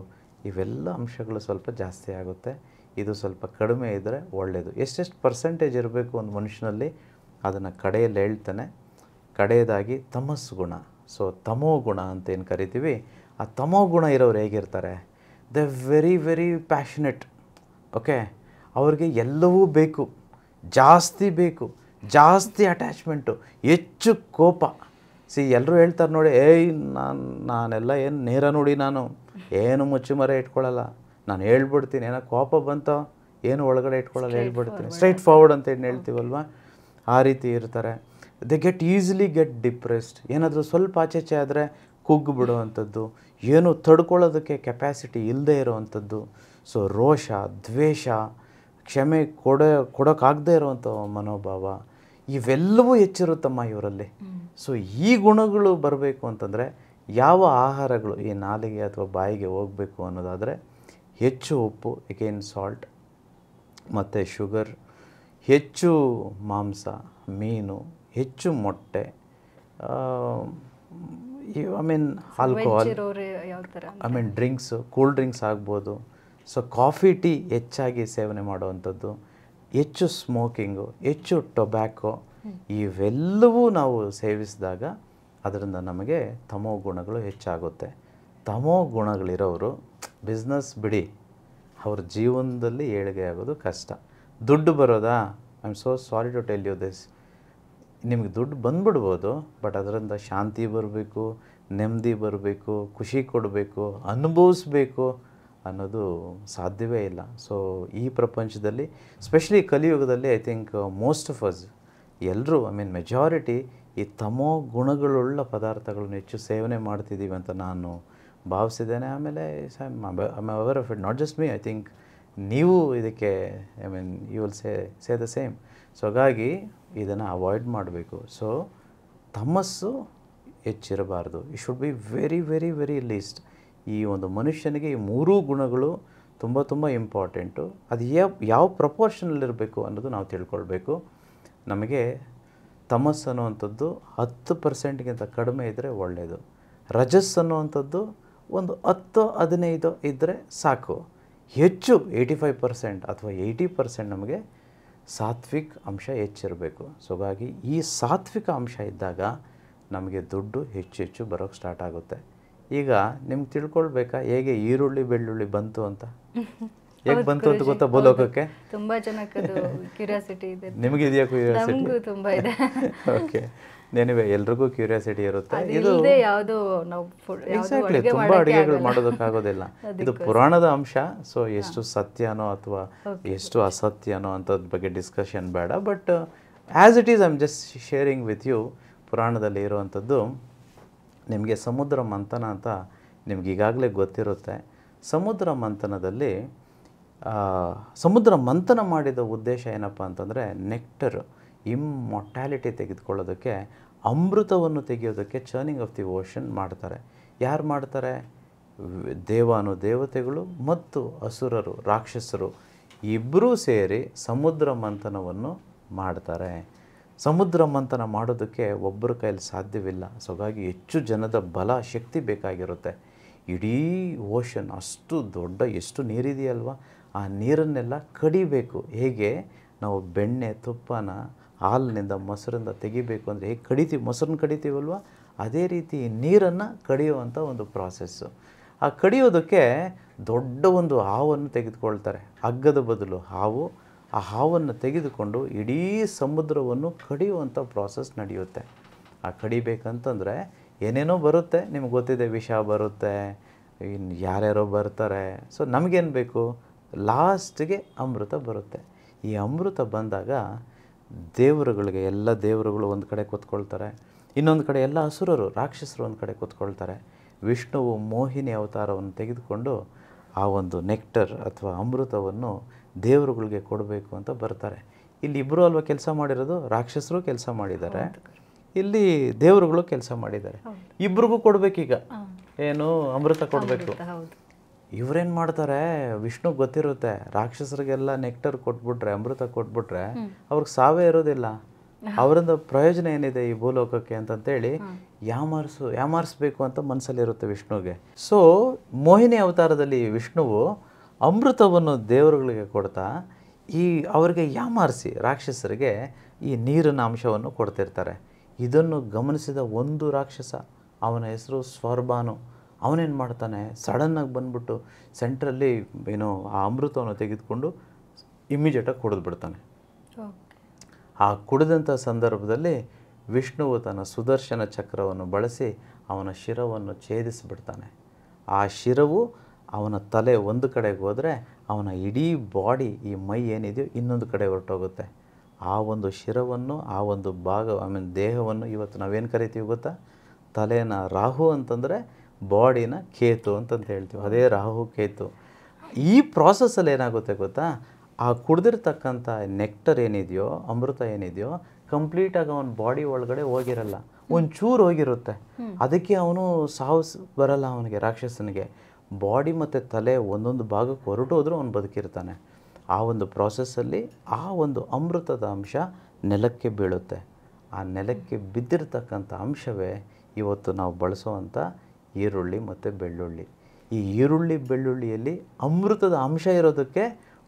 ಇವೆಲ್ಲ ಅಂಶಗಳು ಸ್ವಲ್ಪ ಜಾಸ್ತಿ ಆಗುತ್ತೆ. ಇದು ಸ್ವಲ್ಪ ಕಡಿಮೆ ಇದ್ದರೆ ಒಳ್ಳೆಯದು. ಎಷ್ಟೆಷ್ಟು ಪರ್ಸೆಂಟೇಜ್ ಇರಬೇಕು ಒಂದು ಮನುಷ್ಯನಲ್ಲಿ ಅದನ್ನು ಕಡೆಯಲ್ಲಿ ಹೇಳ್ತಾನೆ. ಕಡೆಯದಾಗಿ ತಮಸ್ಸು ಗುಣ. ಸೊ ತಮೋ ಗುಣ ಅಂತ ಏನು ಕರಿತೀವಿ, ಆ ತಮೋ ಗುಣ ಇರೋರು ಹೇಗಿರ್ತಾರೆ? They very very passionate. Okay, ಅವ್ರಿಗೆ ಎಲ್ಲವೂ ಬೇಕು, ಜಾಸ್ತಿ ಬೇಕು, ಜಾಸ್ತಿ ಅಟ್ಯಾಚ್ಮೆಂಟು, ಹೆಚ್ಚು ಕೋಪ. ಎಲ್ಲರೂ ಹೇಳ್ತಾರೆ ನೋಡಿ, ನಾನೆಲ್ಲ ಏನು ನೇರ ನೋಡಿ, ನಾನು ಏನು ಮುಚ್ಚುಮರೆ ಇಟ್ಕೊಳ್ಳಲ್ಲ, ನಾನು ಹೇಳ್ಬಿಡ್ತೀನಿ. ಏನೋ ಕೋಪ ಬಂತ ಏನು ಒಳಗಡೆ ಇಟ್ಕೊಳ್ಳಲ್ಲ, ಹೇಳ್ಬಿಡ್ತೀನಿ. ಸ್ಟ್ರೈಟ್ ಫಾರ್ವರ್ಡ್ ಅಂತ ಏನು ಹೇಳ್ತೀವಲ್ವ, ಆ ರೀತಿ ಇರ್ತಾರೆ. They easily get depressed. ಏನಾದರೂ ಸ್ವಲ್ಪ ಆಚೆಚೆ ಆದರೆ ಕುಗ್ಗು ಬಿಡುವಂಥದ್ದು, ಏನು ತಡ್ಕೊಳ್ಳೋದಕ್ಕೆ ಕೆಪ್ಯಾಸಿಟಿ ಇಲ್ಲದೆ ಇರೋವಂಥದ್ದು. ಸೊ ರೋಷ, ದ್ವೇಷ, ಕ್ಷಮೆ ಕೊಡೋಕ್ಕಾಗದೇ ಇರೋವಂಥ ಮನೋಭಾವ, ಇವೆಲ್ಲವೂ ಹೆಚ್ಚಿರುತ್ತಮ್ಮ ಇವರಲ್ಲಿ. ಸೊ ಈ ಗುಣಗಳು ಬರಬೇಕು ಅಂತಂದರೆ ಯಾವ ಆಹಾರಗಳು ಈ ನಾಲಿಗೆ ಅಥವಾ ಬಾಯಿಗೆ ಹೋಗಬೇಕು ಅನ್ನೋದಾದರೆ ಹೆಚ್ಚು ಉಪ್ಪು, ಎಗೇನ್ ಸಾಲ್ಟ್, ಮತ್ತು ಶುಗರ್, ಹೆಚ್ಚು ಮಾಂಸ, ಮೀನು, ಹೆಚ್ಚು ಮೊಟ್ಟೆ, I mean alcohol, I mean drinks, cool drinks ಆಗ್ಬೋದು. ಸೊ ಕಾಫಿ, ಟೀ ಹೆಚ್ಚಾಗಿ ಸೇವನೆ ಮಾಡುವಂಥದ್ದು, ಹೆಚ್ಚು ಸ್ಮೋಕಿಂಗು, ಹೆಚ್ಚು ಟೊಬ್ಯಾಕೊ, ಇವೆಲ್ಲವೂ ನಾವು ಸೇವಿಸಿದಾಗ ಅದರಿಂದ ನಮಗೆ ತಮೋ ಗುಣಗಳು ಹೆಚ್ಚಾಗುತ್ತೆ. ತಮೋ ಗುಣಗಳಿರೋರು ಬಿಸ್ನೆಸ್ ಬಿಡಿ, ಅವ್ರ ಜೀವನದಲ್ಲಿ ಏಳಿಗೆ ಆಗೋದು ಕಷ್ಟ. ದುಡ್ಡು ಬರೋದಾ? I am so sorry to tell you this. ನಿಮಗೆ ದುಡ್ಡು ಬಂದ್ಬಿಡ್ಬೋದು, ಬಟ್ ಅದರಿಂದ ಶಾಂತಿ ಬರಬೇಕು, ನೆಮ್ಮದಿ ಬರಬೇಕು, ಖುಷಿ ಕೊಡಬೇಕು, ಅನುಭವಿಸ್ಬೇಕು ಅನ್ನೋದು ಸಾಧ್ಯವೇ ಇಲ್ಲ. ಸೊ ಈ ಪ್ರಪಂಚದಲ್ಲಿ, ಸ್ಪೆಷಲಿ ಕಲಿಯುಗದಲ್ಲಿ, I think most of us ಎಲ್ಲರೂ, ಐ ಮೀನ್ ಮೆಜಾರಿಟಿ, ಈ ತಮೋ ಗುಣಗಳುಳ್ಳ ಪದಾರ್ಥಗಳನ್ನು ಹೆಚ್ಚು ಸೇವನೆ ಮಾಡ್ತಿದ್ದೀವಿ ಅಂತ ನಾನು ಭಾವಿಸಿದ್ದೇನೆ. ಆಮೇಲೆ ಅವರ್ of it, not just me, I think ನೀವು ಇದಕ್ಕೆ I mean you will say the same. So ಹಾಗಾಗಿ ಇದನ್ನು ಅವಾಯ್ಡ್ ಮಾಡಬೇಕು. ಸೊ ತಮಸ್ಸು ಹೆಚ್ಚಿರಬಾರ್ದು. It should be very very very least. ಈ ಒಂದು ಮನುಷ್ಯನಿಗೆ ಈ ಮೂರೂ ಗುಣಗಳು ತುಂಬ ತುಂಬ ಇಂಪಾರ್ಟೆಂಟು. ಅದು ಯಾವ ಪ್ರಪೋರ್ಷನಲ್ಲಿರಬೇಕು ಅನ್ನೋದು ನಾವು ತಿಳ್ಕೊಳ್ಬೇಕು. ನಮಗೆ ತಮಸ್ ಅನ್ನುವಂಥದ್ದು 10%ಗಿಂತ ಕಡಿಮೆ ಇದ್ದರೆ ಒಳ್ಳೆಯದು. ರಜಸ್ ಅನ್ನುವಂಥದ್ದು ಒಂದು 10-15 ಇದ್ದರೆ ಸಾಕು. ಹೆಚ್ಚು 85% ಅಥವಾ 80% ನಮಗೆ ಸಾತ್ವಿಕ್ ಅಂಶ ಹೆಚ್ಚಿರಬೇಕು. ಸೊ ಹಾಗಾಗಿ ಈ ಸಾತ್ವಿಕ ಅಂಶ ಇದ್ದಾಗ ನಮಗೆ ದುಡ್ಡು ಹೆಚ್ಚು ಹೆಚ್ಚು ಬರೋಕ್ಕೆ ಸ್ಟಾರ್ಟ್ ಆಗುತ್ತೆ. ಈಗ ನಿಮ್ಗೆ ತಿಳ್ಕೊಳ್ಬೇಕಾ ಹೇಗೆ ಈರುಳ್ಳಿ ಬೆಳ್ಳುಳ್ಳಿ ಬಂತು ಅಂತ? ಹೇಗೆ ಬಂತು ಅಂತ ಗೊತ್ತಾ ಭೂಲೋಕಕ್ಕೆ? ತುಂಬಾ ಜನಕ್ಕೆ ಕ್ಯೂರಿಯಾಸಿಟಿ ಇದೆ. ನಿಮಗಿದೆಯಾ ಕ್ಯೂರಿಯಾಸಿಟಿ? ನಮಗೂ ತುಂಬಾ ಇದೆ. ಓಕೆ, ನೆನವೆ ಎಲ್ರಿಗೂ ಕ್ಯೂರಿಯಾಸಿಟಿ ಇರುತ್ತೆ. ಇದು ಯಾವುದು ನಾವು ಎಕ್ಸಾಕ್ಟ್ಲಿ ತುಂಬ ಅಡುಗೆಗಳು ಮಾಡೋದಕ್ಕಾಗೋದಿಲ್ಲ. ಇದು ಪುರಾಣದ ಅಂಶ. ಸೊ ಎಷ್ಟು ಸತ್ಯನೋ ಅಥವಾ ಎಷ್ಟು ಅಸತ್ಯನೋ ಅಂಥದ್ರ ಬಗ್ಗೆ ಡಿಸ್ಕಷನ್ ಬೇಡ. But as it is I am just sharing with you. ಪುರಾಣದಲ್ಲಿ ಇರುವಂಥದ್ದು ನಿಮಗೆ ಸಮುದ್ರ ಮಂಥನ ಅಂತ ನಿಮ್ಗೆ ಈಗಾಗಲೇ ಗೊತ್ತಿರುತ್ತೆ. ಸಮುದ್ರ ಮಂಥನದಲ್ಲಿ ಸಮುದ್ರ ಮಂಥನ ಮಾಡಿದ ಉದ್ದೇಶ ಏನಪ್ಪ ಅಂತಂದರೆ ನೆಕ್ಟರ್ ಇಮ್ಮೊರ್ಟ್ಯಾಲಿಟಿ ತೆಗೆದುಕೊಳ್ಳೋದಕ್ಕೆ, ಅಮೃತವನ್ನು ತೆಗೆಯೋದಕ್ಕೆ ಚರ್ನಿಂಗ್ ಆಫ್ ದಿ ಓಷನ್ ಮಾಡ್ತಾರೆ. ಯಾರು ಮಾಡ್ತಾರೆ? ದೇವತೆಗಳು ಮತ್ತು ಅಸುರರು, ರಾಕ್ಷಸರು ಇಬ್ಬರೂ ಸೇರಿ ಸಮುದ್ರ ಮಂಥನವನ್ನು ಮಾಡ್ತಾರೆ. ಸಮುದ್ರ ಮಂಥನ ಮಾಡೋದಕ್ಕೆ ಒಬ್ಬರ ಕೈಯಲ್ಲಿ ಸಾಧ್ಯವಿಲ್ಲ. ಸೊ ಹಾಗಾಗಿ ಹೆಚ್ಚು ಜನದ ಬಲ ಶಕ್ತಿ ಬೇಕಾಗಿರುತ್ತೆ. ಇಡೀ ಓಷನ್ ಅಷ್ಟು ದೊಡ್ಡ, ಎಷ್ಟು ನೀರಿದೆಯಲ್ವ, ಆ ನೀರನ್ನೆಲ್ಲ ಕಡಿಬೇಕು. ಹೇಗೆ ನಾವು ಬೆಣ್ಣೆ ತುಪ್ಪನ ಹಾಲಿನಿಂದ ಮೊಸರಿಂದ ತೆಗಿಬೇಕು ಅಂದರೆ ಹೇಗೆ ಕಡಿತೀವಿ, ಮೊಸರನ್ನ ಕಡಿತೀವಲ್ವ, ಅದೇ ರೀತಿ ನೀರನ್ನು ಕಡಿಯುವಂಥ ಒಂದು ಪ್ರಾಸೆಸ್ಸು. ಆ ಕಡಿಯೋದಕ್ಕೆ ದೊಡ್ಡ ಒಂದು ಹಾವನ್ನು ತೆಗೆದುಕೊಳ್ತಾರೆ. ಹಗ್ಗದ ಬದಲು ಹಾವು. ಆ ಹಾವನ್ನು ತೆಗೆದುಕೊಂಡು ಇಡೀ ಸಮುದ್ರವನ್ನು ಕಡಿಯುವಂಥ ಪ್ರಾಸೆಸ್ ನಡೆಯುತ್ತೆ. ಆ ಕಡಿಬೇಕಂತಂದರೆ ಏನೇನೋ ಬರುತ್ತೆ, ನಿಮ್ಗೆ ಗೊತ್ತಿದೆ, ವಿಷ ಬರುತ್ತೆ, ಇನ್ನು ಯಾರ್ಯಾರೋ ಬರ್ತಾರೆ. ಸೊ ನಮಗೇನು ಬೇಕು? ಲಾಸ್ಟಿಗೆ ಅಮೃತ ಬರುತ್ತೆ. ಈ ಅಮೃತ ಬಂದಾಗ ದೇವರುಗಳಿಗೆ, ಎಲ್ಲ ದೇವರುಗಳು ಒಂದು ಕಡೆ ಕೂತ್ಕೊಳ್ತಾರೆ, ಇನ್ನೊಂದು ಕಡೆ ಎಲ್ಲ ಅಸುರರು, ರಾಕ್ಷಸರು ಒಂದು ಕಡೆ ಕೂತ್ಕೊಳ್ತಾರೆ. ವಿಷ್ಣುವು ಮೋಹಿನಿ ಅವತಾರವನ್ನು ತೆಗೆದುಕೊಂಡು ಆ ಒಂದು ನೆಕ್ಟರ್ ಅಥವಾ ಅಮೃತವನ್ನು ದೇವರುಗಳಿಗೆ ಕೊಡಬೇಕು ಅಂತ ಬರ್ತಾರೆ. ಇಲ್ಲಿ ಇಬ್ಬರು ಅಲ್ವಾ ಕೆಲಸ ಮಾಡಿರೋದು? ರಾಕ್ಷಸರು ಕೆಲಸ ಮಾಡಿದ್ದಾರೆ, ಇಲ್ಲಿ ದೇವರುಗಳು ಕೆಲಸ ಮಾಡಿದ್ದಾರೆ. ಇಬ್ರಿಗೂ ಕೊಡಬೇಕೀಗ. ಏನು? ಅಮೃತ ಕೊಡಬೇಕು. ಇವರೇನು ಮಾಡ್ತಾರೆ? ವಿಷ್ಣು ಗೊತ್ತಿರುತ್ತೆ, ರಾಕ್ಷಸರಿಗೆಲ್ಲ ನೆಕ್ಟರ್ ಕೊಟ್ಬಿಟ್ರೆ, ಅಮೃತ ಕೊಟ್ಬಿಟ್ರೆ ಅವ್ರಿಗೆ ಸಾವೇ ಇರೋದಿಲ್ಲ. ಅವರಿಂದ ಪ್ರಯೋಜನ ಏನಿದೆ ಈ ಭೂಲೋಕಕ್ಕೆ ಅಂತಂತೇಳಿ ಯಾಮಾರಿಸ್ಬೇಕು ಅಂತ ಮನಸ್ಸಲ್ಲಿರುತ್ತೆ ವಿಷ್ಣುವಿಗೆ. ಸೊ ಮೋಹಿನಿ ಅವತಾರದಲ್ಲಿ ವಿಷ್ಣುವು ಅಮೃತವನ್ನು ದೇವರುಗಳಿಗೆ ಕೊಡ್ತಾ ಅವರಿಗೆ ಯಾಮಾರಿಸಿ ರಾಕ್ಷಸರಿಗೆ ಈ ನೀರಿನ ಅಂಶವನ್ನು ಕೊಡ್ತಿರ್ತಾರೆ. ಇದನ್ನು ಗಮನಿಸಿದ ಒಂದು ರಾಕ್ಷಸ, ಅವನ ಹೆಸರು ಸ್ವರ್ಭಾನು, ಅವನೇನು ಮಾಡ್ತಾನೆ? ಸಡನ್ನಾಗಿ ಬಂದ್ಬಿಟ್ಟು ಸೆಂಟ್ರಲ್ಲಿ ಆ ಅಮೃತವನ್ನು ತೆಗೆದುಕೊಂಡು ಇಮ್ಮಿಡಿಯೇಟಾಗಿ ಕುಡಿದ್ಬಿಡ್ತಾನೆ. ಆ ಕುಡಿದಂಥ ಸಂದರ್ಭದಲ್ಲಿ ವಿಷ್ಣುವು ತನ್ನ ಸುದರ್ಶನ ಚಕ್ರವನ್ನು ಬಳಸಿ ಅವನ ಶಿರವನ್ನು ಛೇದಿಸಿಬಿಡ್ತಾನೆ. ಆ ಶಿರವು ಅವನ ತಲೆ ಒಂದು ಕಡೆಗೆ ಹೋದರೆ ಅವನ ಇಡೀ ಬಾಡಿ, ಈ ಮೈ ಏನಿದೆಯೋ ಇನ್ನೊಂದು ಕಡೆ ಹೊರಟೋಗುತ್ತೆ. ಆ ಒಂದು ಶಿರವನ್ನು, ಆ ಒಂದು ಭಾಗ, ದೇಹವನ್ನು ಇವತ್ತು ನಾವೇನು ಕರಿತೀವಿ ಗೊತ್ತಾ? ತಲೆನ ರಾಹು ಅಂತಂದರೆ ಬಾಡಿನ ಕೇತು ಅಂತಂತ ಹೇಳ್ತೀವಿ. ಅದೇ ರಾಹು ಕೇತು. ಈ ಪ್ರಾಸೆಸ್ಸಲ್ಲಿ ಏನಾಗುತ್ತೆ ಗೊತ್ತಾ? ಆ ಕುಡಿದಿರ್ತಕ್ಕಂಥ ನೆಕ್ಟರ್ ಏನಿದೆಯೋ, ಅಮೃತ ಏನಿದೆಯೋ, ಕಂಪ್ಲೀಟಾಗಿ ಅವನ ಬಾಡಿ ಒಳಗಡೆ ಹೋಗಿರಲ್ಲ, ಒಂಚೂರು ಹೋಗಿರುತ್ತೆ. ಅದಕ್ಕೆ ಅವನು ಸಾವು ಬರಲ್ಲ ಅವನಿಗೆ, ರಾಕ್ಷಸನಿಗೆ. ಬಾಡಿ ಮತ್ತು ತಲೆ ಒಂದೊಂದು ಭಾಗಕ್ಕೆ ಹೊರಟೋದ್ರೂ ಅವನು ಬದುಕಿರ್ತಾನೆ. ಆ ಒಂದು ಪ್ರಾಸೆಸ್ಸಲ್ಲಿ ಆ ಒಂದು ಅಮೃತದ ಅಂಶ ನೆಲಕ್ಕೆ ಬೀಳುತ್ತೆ. ಆ ನೆಲಕ್ಕೆ ಬಿದ್ದಿರ್ತಕ್ಕಂಥ ಅಂಶವೇ ಇವತ್ತು ನಾವು ಬಳಸುವಂಥ ಈರುಳ್ಳಿ ಮತ್ತು ಬೆಳ್ಳುಳ್ಳಿ. ಈ ಈರುಳ್ಳಿ ಬೆಳ್ಳುಳ್ಳಿಯಲ್ಲಿ ಅಮೃತದ ಅಂಶ ಇರೋದಕ್ಕೆ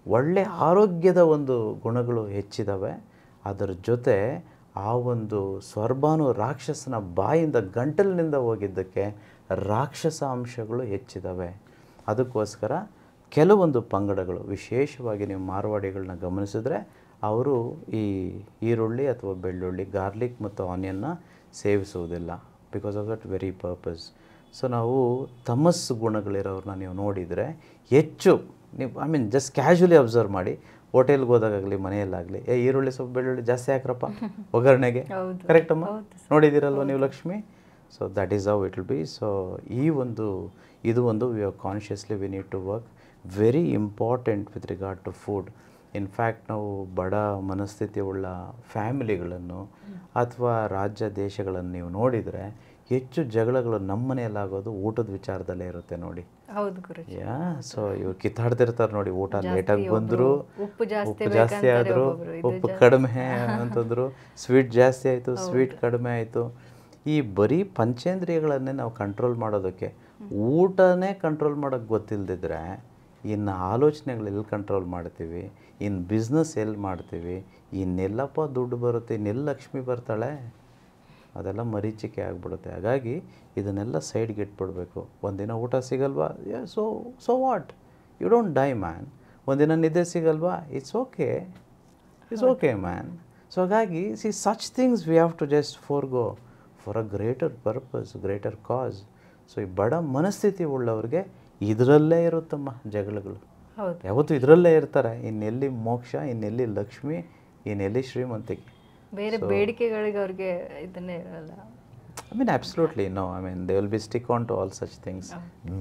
ಒಳ್ಳೆಯ ಆರೋಗ್ಯದ ಒಂದು ಗುಣಗಳು ಹೆಚ್ಚಿದ್ದಾವೆ. ಅದರ ಜೊತೆ ಆ ಒಂದು ಸ್ವರ್ಭಾನು ರಾಕ್ಷಸನ ಬಾಯಿಂದ ಗಂಟಲಿನಿಂದ ಹೋಗಿದ್ದಕ್ಕೆ ರಾಕ್ಷಸ ಅಂಶಗಳು ಹೆಚ್ಚಿದ್ದಾವೆ. ಅದಕ್ಕೋಸ್ಕರ ಕೆಲವೊಂದು ಪಂಗಡಗಳು, ವಿಶೇಷವಾಗಿ ನೀವು ಮಾರ್ವಾಡಿಗಳನ್ನ ಗಮನಿಸಿದ್ರೆ, ಅವರು ಈ ಈರುಳ್ಳಿ ಅಥವಾ ಬೆಳ್ಳುಳ್ಳಿ, ಗಾರ್ಲಿಕ್ ಮತ್ತು ಆನಿಯನ್ನ ಸೇವಿಸುವುದಿಲ್ಲ. Because of that very purpose. So ನಾವು ತಮಸ್ ಗುಣಗಳಿರೋರನ್ನ ನೀವು ನೋಡಿದರೆ ಹೆಚ್ಚು, ನೀವು ಜಸ್ಟ್ ಕ್ಯಾಶುವಲಿ ಅಬ್ಸರ್ವ್ ಮಾಡಿ, ಹೋಟೆಲ್ಗೆ ಹೋದಾಗಲಿ ಮನೆಯಲ್ಲಾಗಲಿ, ಈರುಳ್ಳಿ ಸ್ವಲ್ಪ ಬೆಳ್ಳುಳ್ಳಿ ಜಾಸ್ತಿ ಹಾಕ್ರಪ್ಪ ಒಗ್ಗರಣೆಗೆ, ಕರೆಕ್ಟ್ ಅಮ್ಮ? ನೋಡಿದ್ದೀರಲ್ವ ನೀವು Lakshmi? So that is how it will be. So ಇದು ಒಂದು we are consciously we need to work. Very important with regard to food. In fact ನಾವು ಬಡ ಮನಸ್ಥಿತಿ ಉಳ್ಳ ಫ್ಯಾಮಿಲಿಗಳನ್ನು ಅಥವಾ ರಾಜ್ಯ ದೇಶಗಳನ್ನು ನೀವು ನೋಡಿದರೆ ಹೆಚ್ಚು ಜಗಳಗಳು ನಮ್ಮ ಮನೆಯಲ್ಲಾಗೋದು ಊಟದ ವಿಚಾರದಲ್ಲೇ ಇರುತ್ತೆ ನೋಡಿ. ಹೌದು ಗುರುಜಿ. ಯಾ ಸೊ ಇವ್ರು ಕಿತ್ತಾಡ್ತಿರ್ತಾರೆ ನೋಡಿ, ಊಟ ಲೇಟಾಗಿ ಬಂದರು, ಉಪ್ಪು ಜಾಸ್ತಿ ಆದರು, ಉಪ್ಪು ಕಡಿಮೆ ಅಂತಂದರು, ಸ್ವೀಟ್ ಜಾಸ್ತಿ ಆಯಿತು, ಸ್ವೀಟ್ ಕಡಿಮೆ ಆಯಿತು. ಈ ಬರೀ ಪಂಚೇಂದ್ರಿಯಗಳನ್ನೇ ನಾವು ಕಂಟ್ರೋಲ್ ಮಾಡೋದಕ್ಕೆ, ಊಟನೇ ಕಂಟ್ರೋಲ್ ಮಾಡೋಕ್ಕೆ ಗೊತ್ತಿಲ್ಲದಿದ್ದರೆ ಇನ್ನು ಆಲೋಚನೆಗಳು ಎಲ್ಲಿ ಕಂಟ್ರೋಲ್ ಮಾಡ್ತೀವಿ, ಇನ್ನು ಬಿಸ್ನೆಸ್ ಎಲ್ಲಿ ಮಾಡ್ತೀವಿ, ಇನ್ನೆಲ್ಲಪ್ಪ ದುಡ್ಡು ಬರುತ್ತೆ, ಇನ್ನೆಲ್ಲ ಲಕ್ಷ್ಮಿ ಬರ್ತಾಳೆ, ಅದೆಲ್ಲ ಮರೀಚಿಕೆ ಆಗಿಬಿಡುತ್ತೆ. ಹಾಗಾಗಿ ಇದನ್ನೆಲ್ಲ ಸೈಡ್ಗೆ ಇಟ್ಬಿಡ್ಬೇಕು. ಒಂದಿನ ಊಟ ಸಿಗಲ್ವಾ, so what, you don't die man. ಒಂದಿನ ನಿದ್ದೆ ಸಿಗಲ್ವಾ, ಇಟ್ಸ್ ಓಕೆ ಮ್ಯಾನ್. ಸೊ ಹಾಗಾಗಿ such things we have to just forgo for a greater purpose, greater cause. So ಈ ಬಡ ಮನಸ್ಥಿತಿ ಉಳ್ಳವ್ರಿಗೆ ಇದರಲ್ಲೇ ಇರುತ್ತಮ್ಮ ಜಗಳಗಳು, ಯಾವತ್ತೂ ಇದರಲ್ಲೇ ಇರ್ತಾರೆ. ಇನ್ನೆಲ್ಲಿ ಮೋಕ್ಷ, ಇನ್ನೆಲ್ಲಿ ಲಕ್ಷ್ಮಿ, ಇನ್ನೆಲ್ಲಿ ಶ್ರೀಮಂತಿಕೆ, ಬೇರೆ ಬೇಡಿಕೆಗಳಿಗೆ ಅವ್ರಿಗೆ ಇದನ್ನೇ ಇರಲ್ಲ. I mean, absolutely no. I mean, they will be stick on to all such things.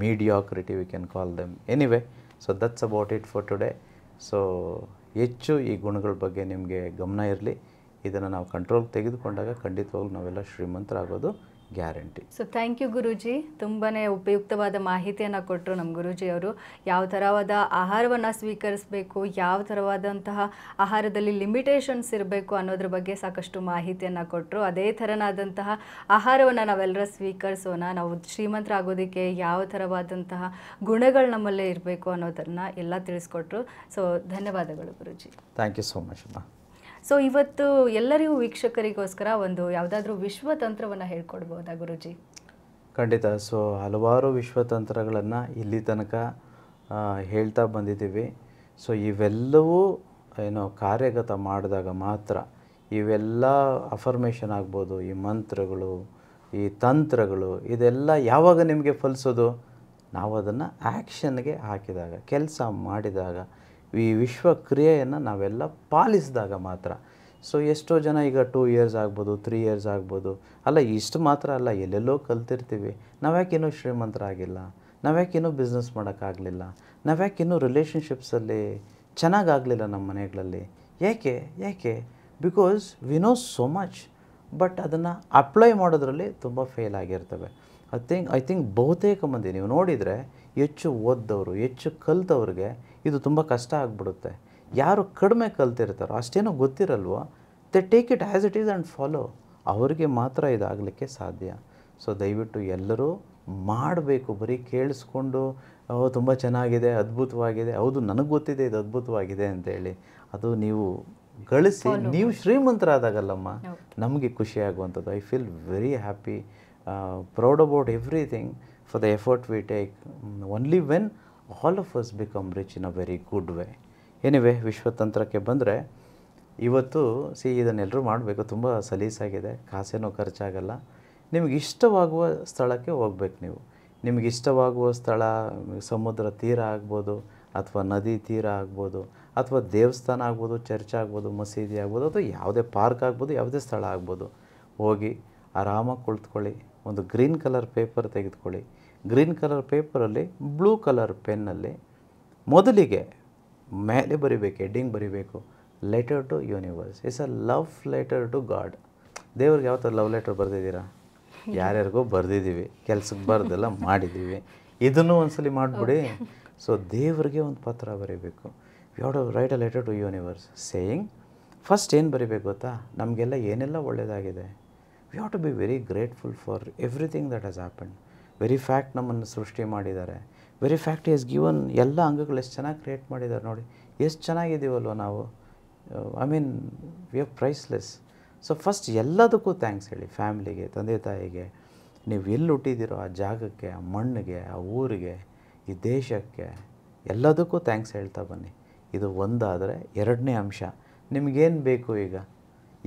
Mediocrity, we can call them. Anyway, so that's about it for today. So, ಹೆಚ್ಚು ಈ ಗುಣಗಳ ಬಗ್ಗೆ ನಿಮಗೆ ಗಮನ ಇರಲಿ. ಇದನ್ನು ನಾವು ಕಂಟ್ರೋಲ್ ತೆಗೆದುಕೊಂಡಾಗ ಖಂಡಿತವಾಗ್ಲೂ ನಾವೆಲ್ಲ ಶ್ರೀಮಂತರಾಗೋದು guarantee. So thank you Guruji. ತುಂಬಾ ಉಪಯುಕ್ತವಾದ ಮಾಹಿತಿಯನ್ನು ಕೊಟ್ಟರು ನಮ್ಮ ಗುರೂಜಿಯವರು. ಯಾವ ಥರವಾದ ಆಹಾರವನ್ನು ಸ್ವೀಕರಿಸಬೇಕು, ಯಾವ ಥರವಾದಂತಹ ಆಹಾರದಲ್ಲಿ ಲಿಮಿಟೇಷನ್ಸ್ ಇರಬೇಕು ಅನ್ನೋದ್ರ ಬಗ್ಗೆ ಸಾಕಷ್ಟು ಮಾಹಿತಿಯನ್ನು ಕೊಟ್ಟರು. ಅದೇ ಥರನಾದಂತಹ ಆಹಾರವನ್ನು ನಾವೆಲ್ಲರ ಸ್ವೀಕರಿಸೋಣ. ನಾವು ಶ್ರೀಮಂತರಾಗೋದಕ್ಕೆ ಯಾವ ಥರವಾದಂತಹ ಗುಣಗಳು ನಮ್ಮಲ್ಲೇ ಇರಬೇಕು ಅನ್ನೋದನ್ನು ಎಲ್ಲ ತಿಳಿಸ್ಕೊಟ್ರು. ಸೊ ಧನ್ಯವಾದಗಳು Guruji. Thank you so much ಅಮ್ಮ. ಸೊ ಇವತ್ತು ಎಲ್ಲರಿಗೂ ವೀಕ್ಷಕರಿಗೋಸ್ಕರ ಒಂದು ಯಾವುದಾದ್ರೂ ವಿಶ್ವತಂತ್ರವನ್ನು ಹೇಳ್ಕೊಡ್ಬೋದಾ ಗುರೂಜಿ? ಖಂಡಿತ. ಸೊ ಹಲವಾರು ವಿಶ್ವತಂತ್ರಗಳನ್ನು ಇಲ್ಲಿ ತನಕ ಹೇಳ್ತಾ ಬಂದಿದ್ದೀವಿ. ಸೊ ಇವೆಲ್ಲವೂ ಕಾರ್ಯಗತ ಮಾಡಿದಾಗ ಮಾತ್ರ ಇವೆಲ್ಲ ಅಫರ್ಮೇಷನ್ ಆಗ್ಬೋದು, ಈ ಮಂತ್ರಗಳು, ಈ ತಂತ್ರಗಳು, ಇದೆಲ್ಲ ಯಾವಾಗ ನಿಮಗೆ ಫಲಿಸೋದು? ನಾವು ಅದನ್ನು ಆ್ಯಕ್ಷನ್ಗೆ ಹಾಕಿದಾಗ, ಕೆಲಸ ಮಾಡಿದಾಗ, ಈ ವಿಶ್ವಕ್ರಿಯೆಯನ್ನು ನಾವೆಲ್ಲ ಪಾಲಿಸಿದಾಗ ಮಾತ್ರ. ಸೊ ಎಷ್ಟೋ ಜನ ಈಗ 2 years ಆಗ್ಬೋದು, 3 years ಆಗ್ಬೋದು, ಅಲ್ಲ ಇಷ್ಟು ಮಾತ್ರ ಅಲ್ಲ, ಎಲ್ಲೆಲ್ಲೋ ಕಲ್ತಿರ್ತೀವಿ. ನಾವ್ಯಾಕಿನ್ನೂ ಶ್ರೀಮಂತರಾಗಿಲ್ಲ, ನಾವ್ಯಾಕಿನ್ನೂ ಬಿಸ್ನೆಸ್ ಮಾಡೋಕ್ಕಾಗಲಿಲ್ಲ, ನಾವ್ಯಾಕಿನ್ನೂ ರಿಲೇಷನ್ಶಿಪ್ಸಲ್ಲಿ ಚೆನ್ನಾಗಾಗಲಿಲ್ಲ ನಮ್ಮ ಮನೆಗಳಲ್ಲಿ. ಯಾಕೆ because we know so much, but ಅದನ್ನು ಅಪ್ಲೈ ಮಾಡೋದ್ರಲ್ಲಿ ತುಂಬ ಫೇಲ್ ಆಗಿರ್ತವೆ. ಐ ಥಿಂಕ್ ಬಹುತೇಕ ಮಂದಿ ನೀವು ನೋಡಿದರೆ ಹೆಚ್ಚು ಓದ್ದವರು, ಹೆಚ್ಚು ಕಲ್ತವ್ರಿಗೆ ಇದು ತುಂಬ ಕಷ್ಟ ಆಗಿಬಿಡುತ್ತೆ. ಯಾರು ಕಡಿಮೆ ಕಲ್ತಿರ್ತಾರೋ, ಅಷ್ಟೇನೋ ಗೊತ್ತಿರಲ್ವೋ, they take it as it is and follow, ಅವರಿಗೆ ಮಾತ್ರ ಇದಾಗಲಿಕ್ಕೆ ಸಾಧ್ಯ. ಸೊ ದಯವಿಟ್ಟು ಎಲ್ಲರೂ ಮಾಡಬೇಕು. ಬರೀ ಕೇಳಿಸ್ಕೊಂಡು ತುಂಬ ಚೆನ್ನಾಗಿದೆ, ಅದ್ಭುತವಾಗಿದೆ, ಹೌದು ನನಗೆ ಗೊತ್ತಿದೆ ಇದು ಅದ್ಭುತವಾಗಿದೆ ಅಂತೇಳಿ ಅದು ನೀವು ಗಳಿಸಿ ನೀವು ಶ್ರೀಮಂತರಾದಾಗಲ್ಲಮ್ಮ ನಮಗೆ ಖುಷಿಯಾಗುವಂಥದ್ದು. I feel very happy, proud about everything for the effort we take, only when all of us become rich in a very good way. Anyway, ವಿಶ್ವತಂತ್ರಕ್ಕೆ ಬಂದರೆ ಇವತ್ತು ಇದನ್ನೆಲ್ಲರೂ ಮಾಡಬೇಕು. ತುಂಬ ಸಲೀಸಾಗಿದೆ, ಕಾಸೇನೋ ಖರ್ಚಾಗಲ್ಲ. ನಿಮಗೆ ಇಷ್ಟವಾಗುವ ಸ್ಥಳಕ್ಕೆ ಹೋಗ್ಬೇಕು. ನಿಮಗೆ ಇಷ್ಟವಾಗುವ ಸ್ಥಳ ಸಮುದ್ರ ತೀರ ಆಗ್ಬೋದು, ಅಥವಾ ನದಿ ತೀರ ಆಗ್ಬೋದು, ಅಥವಾ ದೇವಸ್ಥಾನ ಆಗ್ಬೋದು, ಚರ್ಚ್ ಆಗ್ಬೋದು, ಮಸೀದಿ ಆಗ್ಬೋದು, ಅಥವಾ ಯಾವುದೇ ಪಾರ್ಕ್ ಆಗ್ಬೋದು, ಯಾವುದೇ ಸ್ಥಳ ಆಗ್ಬೋದು. ಹೋಗಿ ಆರಾಮಾಗಿ ಕುಳಿತುಕೊಳ್ಳಿ. ಒಂದು ಗ್ರೀನ್ ಕಲರ್ ಪೇಪರ್ ತೆಗೆದುಕೊಳ್ಳಿ. ಗ್ರೀನ್ ಕಲರ್ ಪೇಪರಲ್ಲಿ ಬ್ಲೂ ಕಲರ್ ಪೆನ್ನಲ್ಲಿ ಮೊದಲಿಗೆ ಮೇಲೆ ಬರಿಬೇಕು, ಹೆಡ್ಡಿಂಗ್ ಬರಿಬೇಕು, letter to universe. It's a love letter to God. ದೇವ್ರಿಗೆ ಯಾವತ್ತೂ ಲವ್ ಲೆಟರ್ ಬರೆದಿದ್ದೀರಾ? ಯಾರ್ಯಾರಿಗೋ ಬರೆದಿದ್ದೀವಿ, ಕೆಲ್ಸಕ್ಕೆ ಬರೆದೆಲ್ಲ ಮಾಡಿದ್ದೀವಿ. ಇದನ್ನು ಒಂದ್ಸಲಿ ಮಾಡಿಬಿಡಿ. ಸೊ ದೇವರಿಗೆ ಒಂದು ಪತ್ರ ಬರೀಬೇಕು. You have to write a letter to universe saying, first ಏನು ಬರೀಬೇಕು ಗೊತ್ತಾ? ನಮಗೆಲ್ಲ ಏನೆಲ್ಲ ಒಳ್ಳೆಯದಾಗಿದೆ. We have to be very grateful for everything that has happened. Very fact ನಮ್ಮನ್ನು ಸೃಷ್ಟಿ ಮಾಡಿದ್ದಾರೆ. Very fact is given. ಎಲ್ಲ ಅಂಗಗಳು ಎಷ್ಟು ಚೆನ್ನಾಗಿ ಕ್ರಿಯೇಟ್ ಮಾಡಿದ್ದಾರೆ ನೋಡಿ, ಎಷ್ಟು ಚೆನ್ನಾಗಿದ್ದೀವಲ್ವ ನಾವು. I mean we are priceless. So first ಎಲ್ಲದಕ್ಕೂ ಥ್ಯಾಂಕ್ಸ್ ಹೇಳಿ. ಫ್ಯಾಮ್ಲಿಗೆ, ತಂದೆ ತಾಯಿಗೆ, ನೀವು ಎಲ್ಲಿ ಹುಟ್ಟಿದ್ದೀರೋ ಆ ಜಾಗಕ್ಕೆ, ಆ ಮಣ್ಣಿಗೆ, ಆ ಊರಿಗೆ, ಈ ದೇಶಕ್ಕೆ, ಎಲ್ಲದಕ್ಕೂ ಥ್ಯಾಂಕ್ಸ್ ಹೇಳ್ತಾ ಬನ್ನಿ. ಇದು ಒಂದಾದರೆ ಎರಡನೇ ಅಂಶ, ನಿಮಗೇನು ಬೇಕು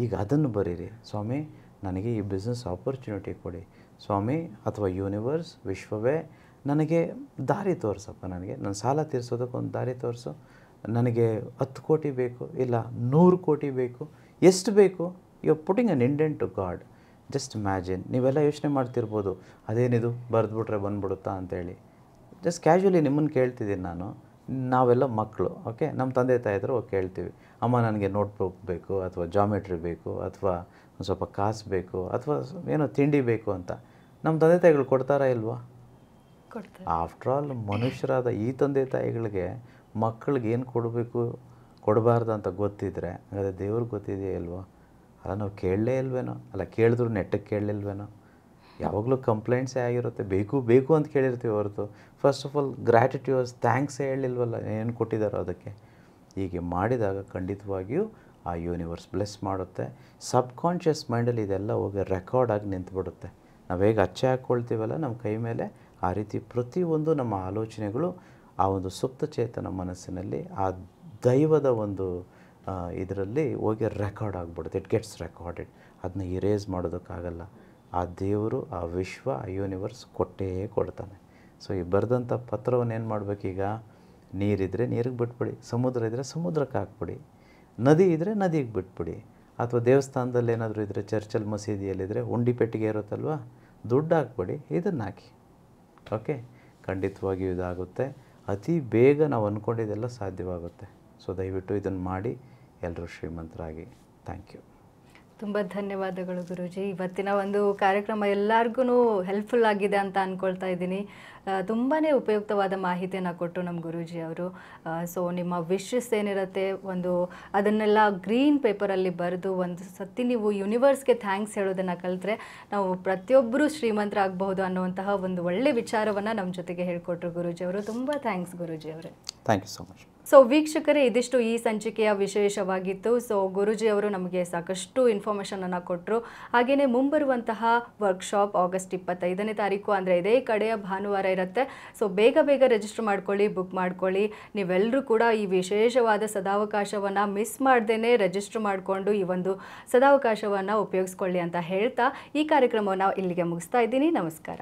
ಈಗ ಅದನ್ನು ಬರೀರಿ. ಸ್ವಾಮಿ ನನಗೆ ಈ ಬಿಸ್ನೆಸ್ ಆಪರ್ಚುನಿಟಿ ಕೊಡಿ ಸ್ವಾಮಿ, ಅಥವಾ ಯೂನಿವರ್ಸ್, ವಿಶ್ವವೇ ನನಗೆ ದಾರಿ ತೋರಿಸಪ್ಪ. ನನಗೆ ನನ್ನ ಸಾಲ ತೀರಿಸೋದಕ್ಕೆ ಒಂದು ದಾರಿ ತೋರಿಸು. ನನಗೆ 10 ಕೋಟಿ ಬೇಕು, ಇಲ್ಲ 100 ಕೋಟಿ ಬೇಕು, ಎಷ್ಟು ಬೇಕು? You are putting an indent to God. Just imagine. ನೀವೆಲ್ಲ ಯೋಚನೆ ಮಾಡ್ತಿರ್ಬೋದು, ಅದೇನಿದು ಬರೆದ್ಬಿಟ್ರೆ ಬಂದ್ಬಿಡುತ್ತಾ ಅಂತೇಳಿ. ಜಸ್ಟ್ ಕ್ಯಾಶುವಲಿ ನಿಮ್ಮನ್ನು ಕೇಳ್ತಿದ್ದೀನಿ ನಾನು. ನಾವೆಲ್ಲ ಮಕ್ಕಳು, ಓಕೆ, ನಮ್ಮ ತಂದೆ ತಾಯಿ ಹತ್ರ ಹೋಗಿ ಕೇಳ್ತೀವಿ, ಅಮ್ಮ ನನಗೆ ನೋಟ್ಬುಕ್ ಬೇಕು, ಅಥವಾ ಜಾಮೆಟ್ರಿ ಬೇಕು, ಅಥವಾ ಒಂದು ಸ್ವಲ್ಪ ಕಾಸು ಬೇಕು, ಅಥವಾ ಏನೋ ತಿಂಡಿ ಬೇಕು ಅಂತ. ನಮ್ಮ ತಂದೆ ತಾಯಿಗಳು ಕೊಡ್ತಾರಾ ಇಲ್ವಾ? ಕೊಡ್ತಾರೆ. ಆಫ್ಟರ್ ಆಲ್ ಮನುಷ್ಯರಾದ ಈ ತಂದೆ ತಾಯಿಗಳಿಗೆ ಮಕ್ಕಳಿಗೆ ಏನು ಕೊಡಬೇಕು ಕೊಡಬಾರ್ದು ಅಂತ ಗೊತ್ತಿದ್ರೆ ಹಾಗಾದರೆ ದೇವ್ರಿಗೆ ಗೊತ್ತಿದೆಯಾ ಇಲ್ವಾ? ಅಲ್ಲ ನಾವು ಕೇಳಲೇ ಇಲ್ವೇನೋ? ಅಲ್ಲ ಕೇಳಿದ್ರು ನೆಟ್ಟಗೆ ಕೇಳಲಿಲ್ವೇನೋ? ಯಾವಾಗಲೂ ಕಂಪ್ಲೇಂಟ್ಸೇ ಆಗಿರುತ್ತೆ, ಬೇಕು ಬೇಕು ಅಂತ ಕೇಳಿರ್ತೀವಿ ಹೊರತು ಫಸ್ಟ್ ಆಫ್ ಆಲ್ ಗ್ರ್ಯಾಟಿಟ್ಯೂಡ್ಸ್ ಥ್ಯಾಂಕ್ಸೇ ಹೇಳಿಲ್ವಲ್ಲ ಏನು ಕೊಟ್ಟಿದ್ದಾರೋ ಅದಕ್ಕೆ. ಹೀಗೆ ಮಾಡಿದಾಗ ಖಂಡಿತವಾಗಿಯೂ ಆ ಯೂನಿವರ್ಸ್ ಬ್ಲೆಸ್ ಮಾಡುತ್ತೆ. ಸಬ್ಕಾನ್ಷಿಯಸ್ ಮೈಂಡಲ್ಲಿ ಇದೆಲ್ಲ ಹೋಗಿ ರೆಕಾರ್ಡಾಗಿ ನಿಂತುಬಿಡುತ್ತೆ. ನಾವು ಹೇಗೆ ಅಚ್ಚೆ ಹಾಕ್ಕೊಳ್ತೀವಲ್ಲ ನಮ್ಮ ಕೈ ಮೇಲೆ, ಆ ರೀತಿ ಪ್ರತಿಯೊಂದು ನಮ್ಮ ಆಲೋಚನೆಗಳು ಆ ಒಂದು ಸುಪ್ತ ಚೇತನ ಮನಸ್ಸಿನಲ್ಲಿ ಆ ದೈವದ ಒಂದು ಇದರಲ್ಲಿ ಹೋಗಿ ರೆಕಾರ್ಡ್ ಆಗಿಬಿಡುತ್ತೆ. It gets recorded. ಅದನ್ನ ಇರೇಸ್ ಮಾಡೋದಕ್ಕಾಗಲ್ಲ. ಆ ದೇವರು, ಆ ವಿಶ್ವ, ಆ ಯೂನಿವರ್ಸ್ ಕೊಟ್ಟೇ ಕೊಡ್ತಾನೆ. ಸೊ ಈ ಬರೆದಂಥ ಪತ್ರವನ್ನು ಏನು ಮಾಡಬೇಕೀಗ? ನೀರಿದ್ದರೆ ನೀರಿಗೆ ಬಿಟ್ಬಿಡಿ, ಸಮುದ್ರ ಇದ್ದರೆ ಸಮುದ್ರಕ್ಕೆ ಹಾಕ್ಬಿಡಿ, ನದಿ ಇದ್ದರೆ ನದಿಗೆ ಬಿಟ್ಬಿಡಿ, ಅಥವಾ ದೇವಸ್ಥಾನದಲ್ಲಿ ಏನಾದರೂ ಇದ್ದರೆ ಚರ್ಚಲ್ಲಿ ಮಸೀದಿಯಲ್ಲಿದ್ದರೆ ಉಂಡಿ ಪೆಟ್ಟಿಗೆ ಇರುತ್ತಲ್ವ, ದುಡ್ಡು ಹಾಕ್ಬಿಡಿ, ಇದನ್ನು ಹಾಕಿ. ಓಕೆ, ಖಂಡಿತವಾಗಿಯೂ ಇದಾಗುತ್ತೆ. ಅತಿ ಬೇಗ ನಾವು ಅಂದ್ಕೊಂಡಿದ್ದೆಲ್ಲ ಸಾಧ್ಯವಾಗುತ್ತೆ. ಸೊ ದಯವಿಟ್ಟು ಇದನ್ನು ಮಾಡಿ ಎಲ್ಲರೂ ಶ್ರೀಮಂತರಾಗಿ. Thank you. ತುಂಬ ಧನ್ಯವಾದಗಳು ಗುರೂಜಿ. ಇವತ್ತಿನ ಒಂದು ಕಾರ್ಯಕ್ರಮ ಎಲ್ಲರಿಗೂ ಹೆಲ್ಪ್ಫುಲ್ ಆಗಿದೆ ಅಂತ ಅಂದ್ಕೊಳ್ತಾ ಇದ್ದೀನಿ. ತುಂಬಾ ಉಪಯುಕ್ತವಾದ ಮಾಹಿತಿಯನ್ನು ಕೊಟ್ಟರು ನಮ್ಮ ಗುರೂಜಿ ಅವರು. ಸೊ ನಿಮ್ಮ ವಿಶಸ್ ಏನಿರುತ್ತೆ ಅದನ್ನೆಲ್ಲ ಗ್ರೀನ್ ಪೇಪರಲ್ಲಿ ಬರೆದು ಒಂದು ಸತಿ ನೀವು ಯೂನಿವರ್ಸ್ಗೆ ಥ್ಯಾಂಕ್ಸ್ ಹೇಳೋದನ್ನು ಕಲಿತ್ರೆ ನಾವು ಪ್ರತಿಯೊಬ್ಬರೂ ಶ್ರೀಮಂತರಾಗಬಹುದು ಅನ್ನುವಂತಹ ಒಂದು ಒಳ್ಳೆ ವಿಚಾರವನ್ನು ನಮ್ಮ ಜೊತೆಗೆ ಹೇಳಿಕೊಟ್ರು ಗುರೂಜಿ ಅವರು. ತುಂಬ ಥ್ಯಾಂಕ್ಸ್ ಗುರೂಜಿ ಅವರೇ. Thank you so much. So ವೀಕ್ಷಕರೇ, ಇದಿಷ್ಟು ಈ ಸಂಚಿಕೆಯ ವಿಶೇಷವಾಗಿತ್ತು. ಸೊ ಗುರೂಜಿ ಅವರು ನಮಗೆ ಸಾಕಷ್ಟು ಇನ್ಫಾರ್ಮೇಷನನ್ನು ಕೊಟ್ಟರು. ಹಾಗೆಯೇ ಮುಂಬರುವಂತಹ ವರ್ಕ್ಶಾಪ್ ಆಗಸ್ಟ್ 25ನೇ ತಾರೀಕು ಅಂದರೆ ಇದೇ ಕಡೆಯ ಭಾನುವಾರ ಇರುತ್ತೆ. ಸೊ ಬೇಗ ರಿಜಿಸ್ಟರ್ ಮಾಡ್ಕೊಳ್ಳಿ, ಬುಕ್ ಮಾಡ್ಕೊಳ್ಳಿ. ನೀವೆಲ್ಲರೂ ಕೂಡ ಈ ವಿಶೇಷವಾದ ಸದಾವಕಾಶವನ್ನು ಮಿಸ್ ಮಾಡ್ದೇ ರಿಜಿಸ್ಟರ್ ಮಾಡಿಕೊಂಡು ಈ ಒಂದು ಸದಾವಕಾಶವನ್ನು ಉಪಯೋಗಿಸ್ಕೊಳ್ಳಿ ಅಂತ ಹೇಳ್ತಾ ಈ ಕಾರ್ಯಕ್ರಮವನ್ನು ಇಲ್ಲಿಗೆ ಮುಗಿಸ್ತಾ ಇದ್ದೀನಿ. ನಮಸ್ಕಾರ.